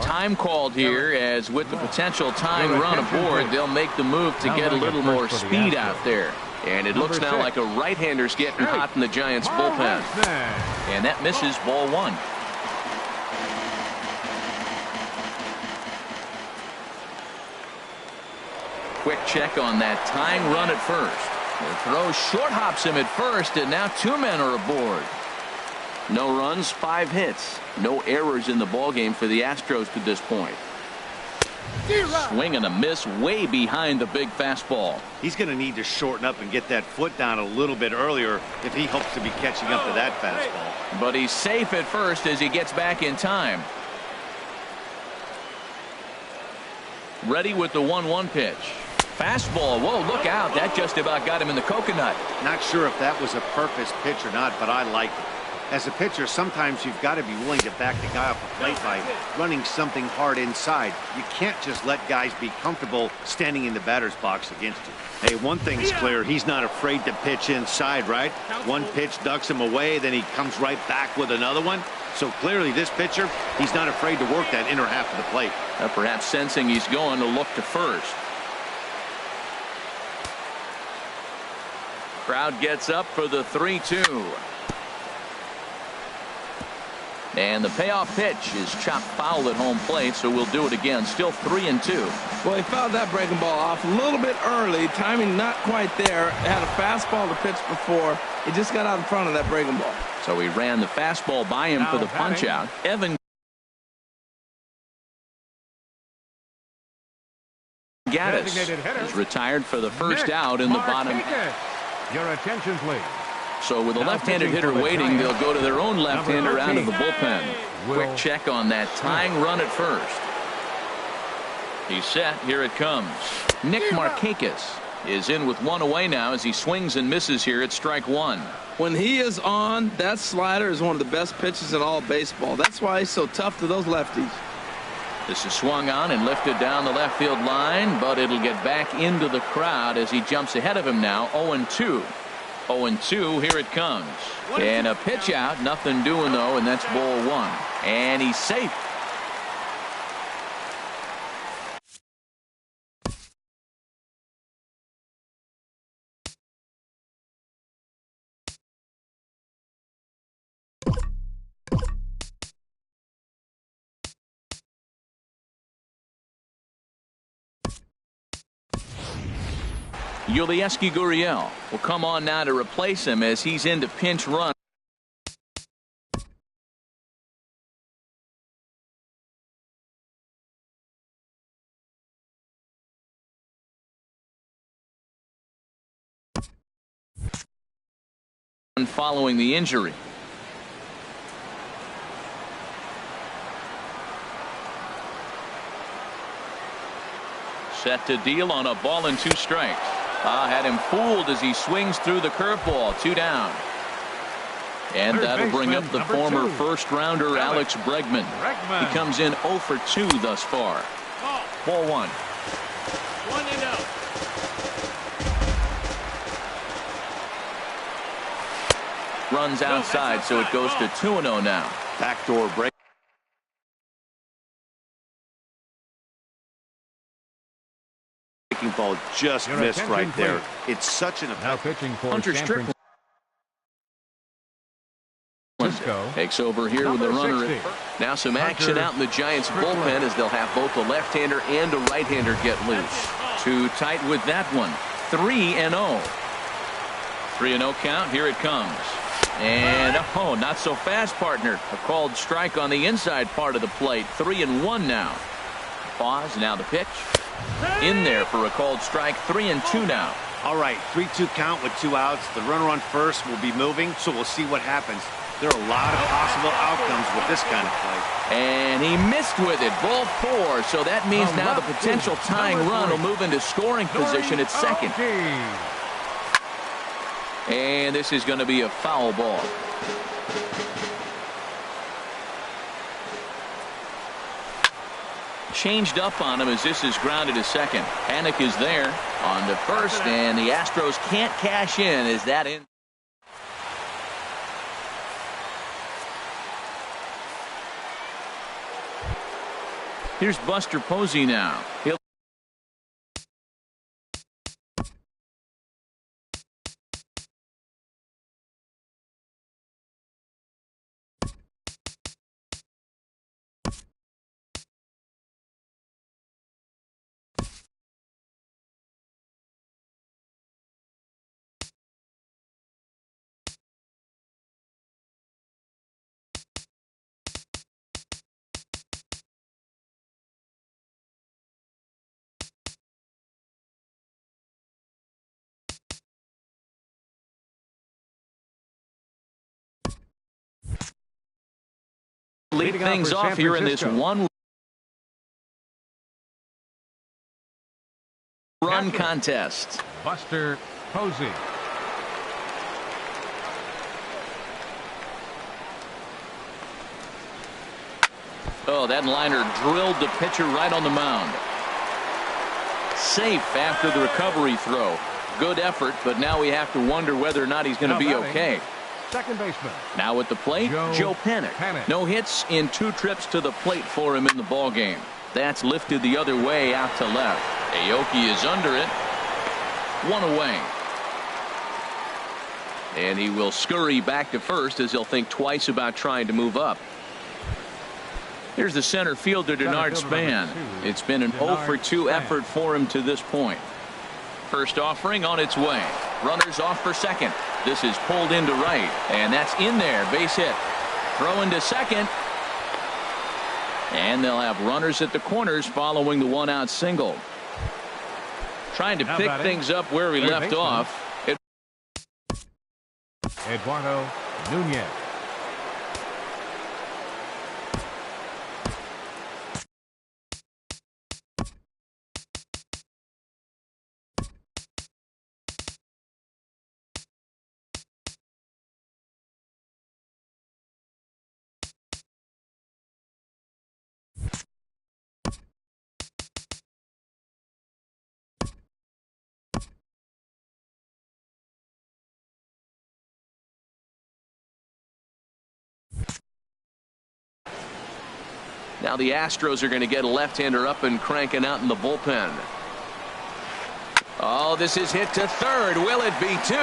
Time called here, as with the potential tying run aboard, they'll make the move to get a little more speed out there. And it looks now like a right-hander's getting hot in the Giants' bullpen. And that misses, ball one. Quick check on that tying run at first. The throw short hops him at first, and now two men are aboard. No runs, 5 hits. No errors in the ballgame for the Astros to this point. Swing and a miss way behind the big fastball. He's going to need to shorten up and get that foot down a little bit earlier if he hopes to be catching up to that fastball. But he's safe at first as he gets back in time. Ready with the 1-1 pitch. Fastball. Whoa, look out. That just about got him in the coconut. Not sure if that was a purpose pitch or not, but I like it. As a pitcher, sometimes you've got to be willing to back the guy off the plate by running something hard inside. You can't just let guys be comfortable standing in the batter's box against you. Hey, one thing's clear. He's not afraid to pitch inside, right? One pitch ducks him away, then he comes right back with another one. So clearly this pitcher, he's not afraid to work that inner half of the plate. Perhaps sensing he's going to look to first. Crowd gets up for the 3-2. And the payoff pitch is chopped foul at home plate, so we'll do it again. Still 3-2. Well, he fouled that breaking ball off a little bit early. Timing not quite there. Had a fastball to pitch before. He just got out in front of that breaking ball. So he ran the fastball by him for the punch out. Evan Gaddis is retired for the first out in the bottom. Your attention, please. So with a left-handed hitter waiting, they'll go to their own left-hander out of the bullpen. Quick check on that tying run at first. He's set. Here it comes. Nick Markakis is in with one away now as he swings and misses here at strike one. When he is on, that slider is one of the best pitches in all baseball. That's why he's so tough to those lefties. This is swung on and lifted down the left field line, but it'll get back into the crowd as he jumps ahead of him now. 0-2. 0-2, here it comes. And a pitch out, nothing doing though, and that's ball one. And he's safe. Yulieski Gurriel will come on now to replace him as he's into pinch run. Following the injury. Set to deal on a ball and 2 strikes. Had him fooled as he swings through the curveball. 2 down. And that'll bring up the former first-rounder Alex Bregman. He comes in 0 for 2 thus far. Ball 1. 1-0. Runs outside, so it goes to 2-0 now. Backdoor break. Ball just missed right there. It's such an now pitching for Hunter San Strickland Francisco. takes over here with the runner. Now some action out in the Giants bullpen as they'll have both a left-hander and a right-hander get loose. Too tight with that one. 3-0. 3-0 count. Here it comes. And oh, not so fast, partner. A called strike on the inside part of the plate. 3-1 now. Pause. Now the pitch. In there for a called strike. 3-2 now. All right, 3-2 count with 2 outs. The runner on first will be moving, so we'll see what happens. There are a lot of possible outcomes with this kind of play. And he missed with it, ball 4. So that means now the potential tying run will move into scoring position at second. And this is going to be a foul ball. Changed up on him as this is grounded to second. Panic is there on to first, and the Astros can't cash in. Is that in? Here's Buster Posey now. He'll lead things off here in this one-run contest. Buster Posey. Oh, that liner drilled the pitcher right on the mound. Safe after the recovery throw. Good effort, but now we have to wonder whether or not he's going to be okay. Second baseman. Now at the plate, Joe Panic. No hits in 2 trips to the plate for him in the ball game. That's lifted the other way out to left. Aoki is under it. 1 away. And he will scurry back to first as he'll think twice about trying to move up. Here's the center fielder, Denard Span. It's been an 0 for 2 effort for him to this point. First offering on its way. Runners off for second. This is pulled into right, and that's in there. Base hit. Throw into second. And they'll have runners at the corners following the 1-out single. Trying to pick things up where he left off. Eduardo Nunez. Now the Astros are going to get a left-hander up and cranking out in the bullpen. Oh, this is hit to third. Will it be 2?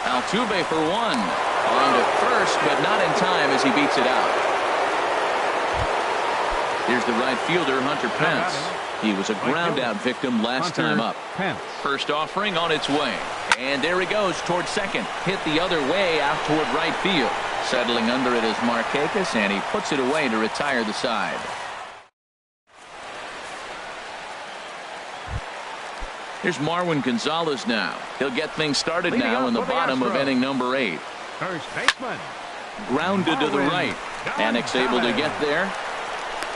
Altuve for 1. On to first, but not in time as he beats it out. Here's the right fielder, Hunter Pence. He was a ground-out victim last time up. First offering on its way. And there he goes towards second. Hit the other way out toward right field. Settling under it is Markakis, and he puts it away to retire the side. Here's Marwin Gonzalez now. He'll get things started now in the bottom of inning number 8. First baseman. Grounded to the right. Panic's able to get there.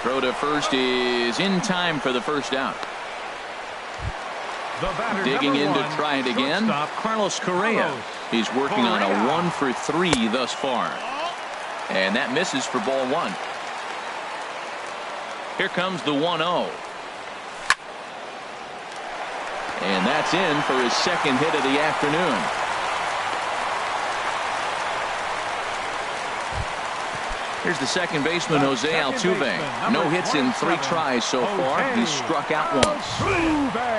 Throw to first is in time for the first out. Digging in to try it again, Carlos Correa. He's working on a 1 for 3 thus far. And that misses for ball 1. Here comes the 1-0. And that's in for his second hit of the afternoon. Here's the second baseman, Jose Altuve. No hits in 3 tries so far. He's struck out once.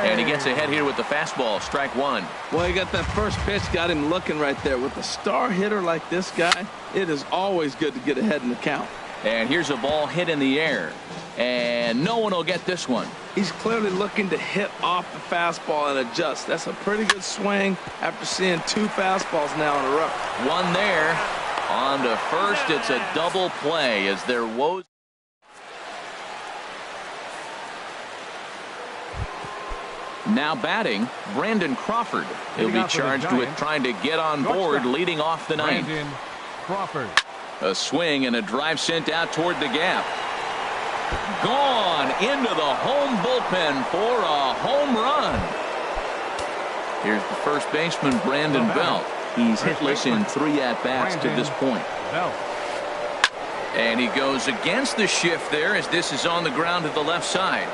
And he gets ahead here with the fastball. Strike 1. Well, he got that first pitch, got him looking right there. With a star hitter like this guy, it is always good to get ahead in the count. And here's a ball hit in the air. And no one will get this one. He's clearly looking to hit off the fastball and adjust. That's a pretty good swing after seeing 2 fastballs now in a row. One there. On to first, it's a double play as there woes. Now batting, Brandon Crawford. He'll be charged with trying to get on board, leading off the ninth. Brandon Crawford. A swing and a drive sent out toward the gap. Gone into the home bullpen for a home run. Here's the first baseman, Brandon Belt. He's hitless in 3 at-bats to this point. And he goes against the shift there as this is on the ground to the left side.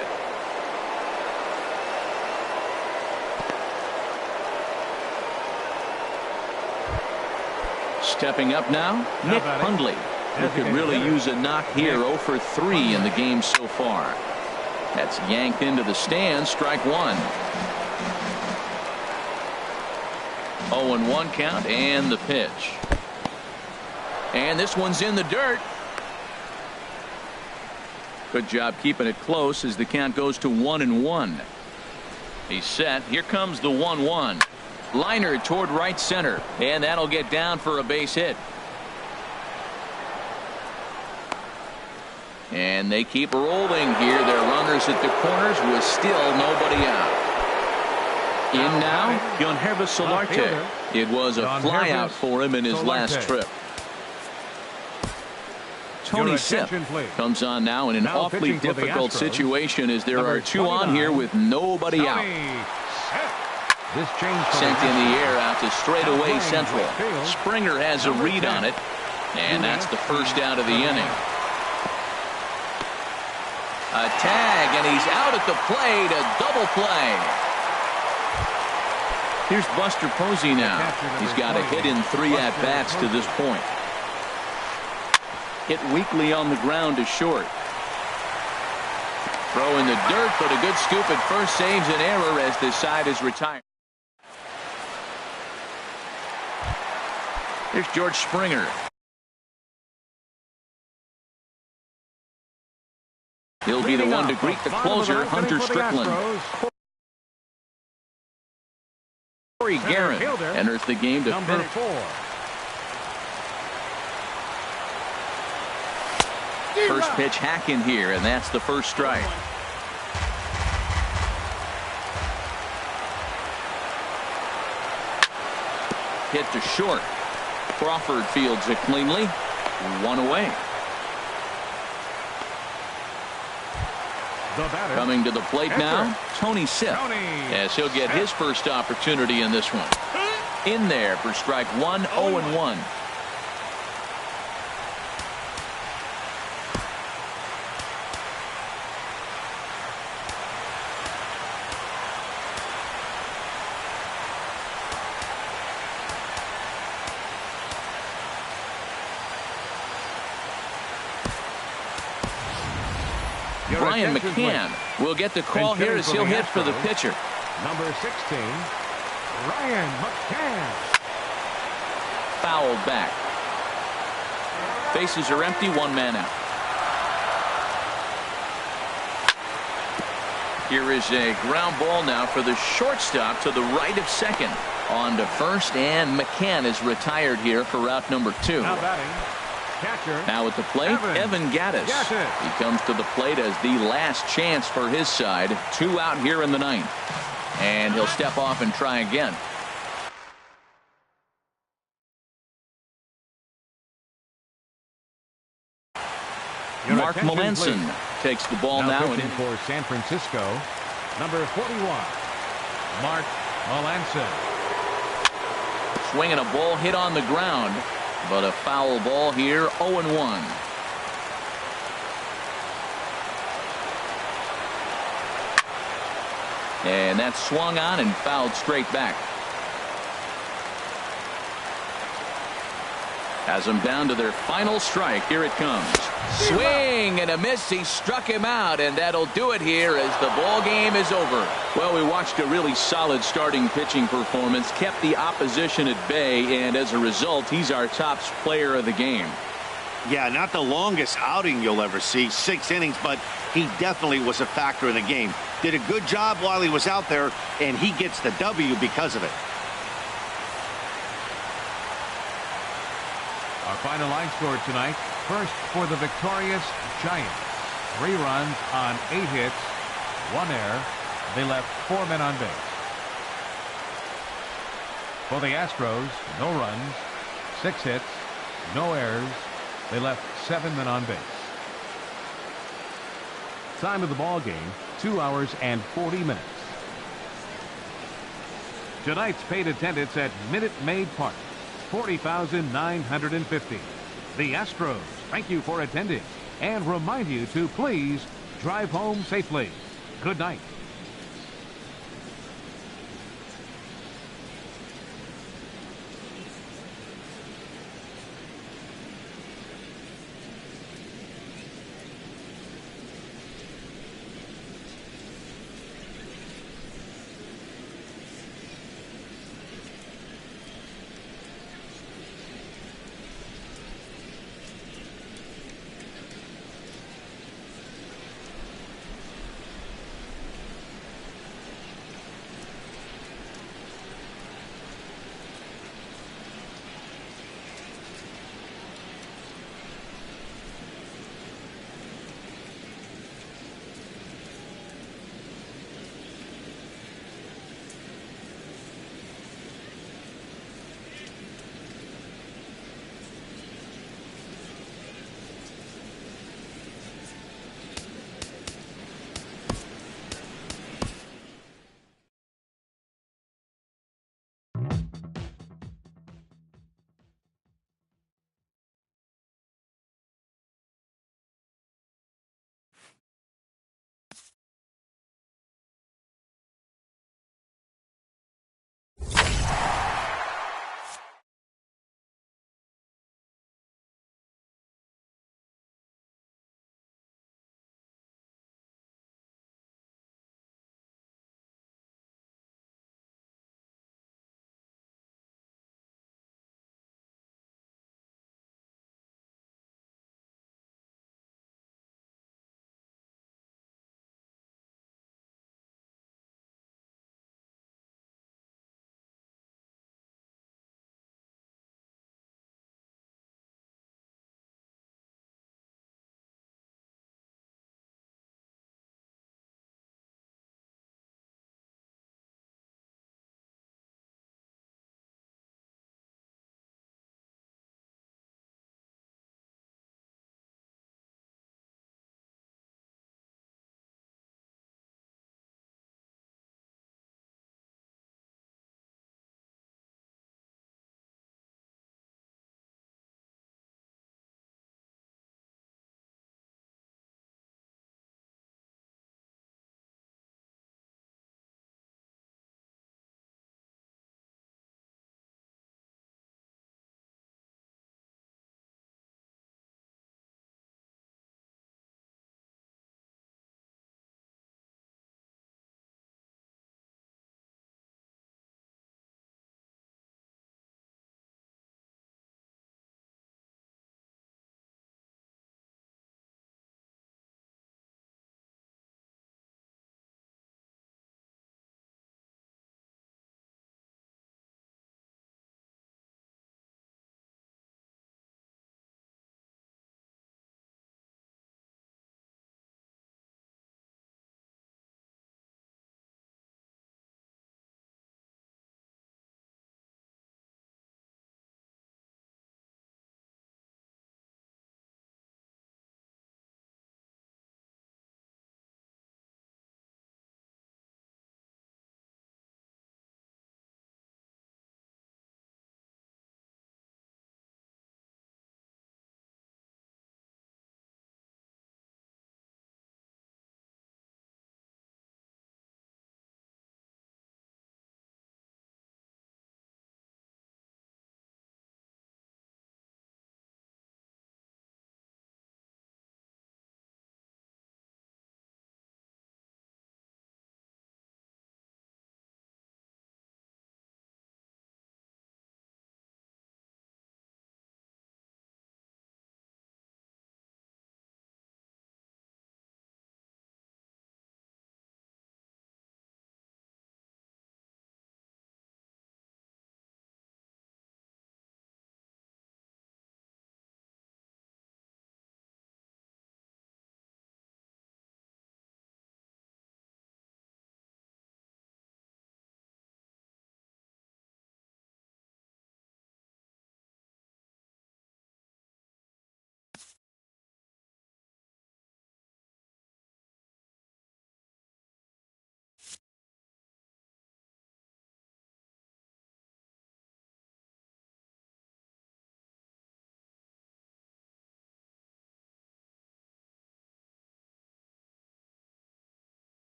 Stepping up now, Nick Hundley. He could really use a knock here. 0 for 3 in the game so far. That's yanked into the stands. Strike one. 0-1 count and the pitch. And this one's in the dirt. Good job keeping it close as the count goes to 1-1. He's set. Here comes the 1-1. Liner toward right center, and that'll get down for a base hit. And they keep rolling here. Their runners at the corners with still nobody out. In now, Yonhervis Solarte. It was a flyout for him in his last trip. Tony Sipp comes on now in an awfully difficult situation as there are 2 on here with nobody out. Sent in the air out to straightaway central. Springer has a read on it, and that's the first out of the inning. A tag, and he's out at the plate. A double play. Here's Buster Posey now. He's got a hit in 3 at-bats to this point. Hit weakly on the ground to short. Throw in the dirt, but a good scoop at first saves an error as this side is retired. Here's George Springer. He'll be the one to greet the closer, Hunter Strickland. Corey Guerin enters the game to finish. First pitch hack in here, and that's the first strike. Hit to short. Crawford fields it cleanly. 1 away. Coming to the plate now, Tony Sipp, as he'll get his first opportunity in this one. In there for strike 1, 0-1. Brian McCann will get the call here as he'll hit for the pitcher. Number 16, Brian McCann. Fouled back. Bases are empty, 1 man out. Here is a ground ball now for the shortstop to the right of second. On to first, and McCann is retired here for route number 2. Now batting. Catcher. Now at the plate, Evan Gattis. He comes to the plate as the last chance for his side. 2 out here in the 9th. And he'll step off and try again. Mark Melanson takes the ball now. Pitching for San Francisco, number 41, Mark Melanson. Swinging a ball hit on the ground. But a foul ball here, 0-1. And that's swung on and fouled straight back. Has them down to their final strike. Here it comes. Swing and a miss. He struck him out, and that'll do it here as the ball game is over. Well, we watched a really solid starting pitching performance, kept the opposition at bay, and as a result, he's our top player of the game. Yeah, not the longest outing you'll ever see, 6 innings, but he definitely was a factor in the game. Did a good job while he was out there, and he gets the W because of it. Our final line score tonight. First for the victorious Giants. 3 runs on 8 hits, 1 error. They left 4 men on base. For the Astros, no runs, 6 hits, no errors. They left 7 men on base. Time of the ball game, 2 hours and 40 minutes. Tonight's paid attendance at Minute Maid Park, 40,950. The Astros thank you for attending and remind you to please drive home safely. Good night.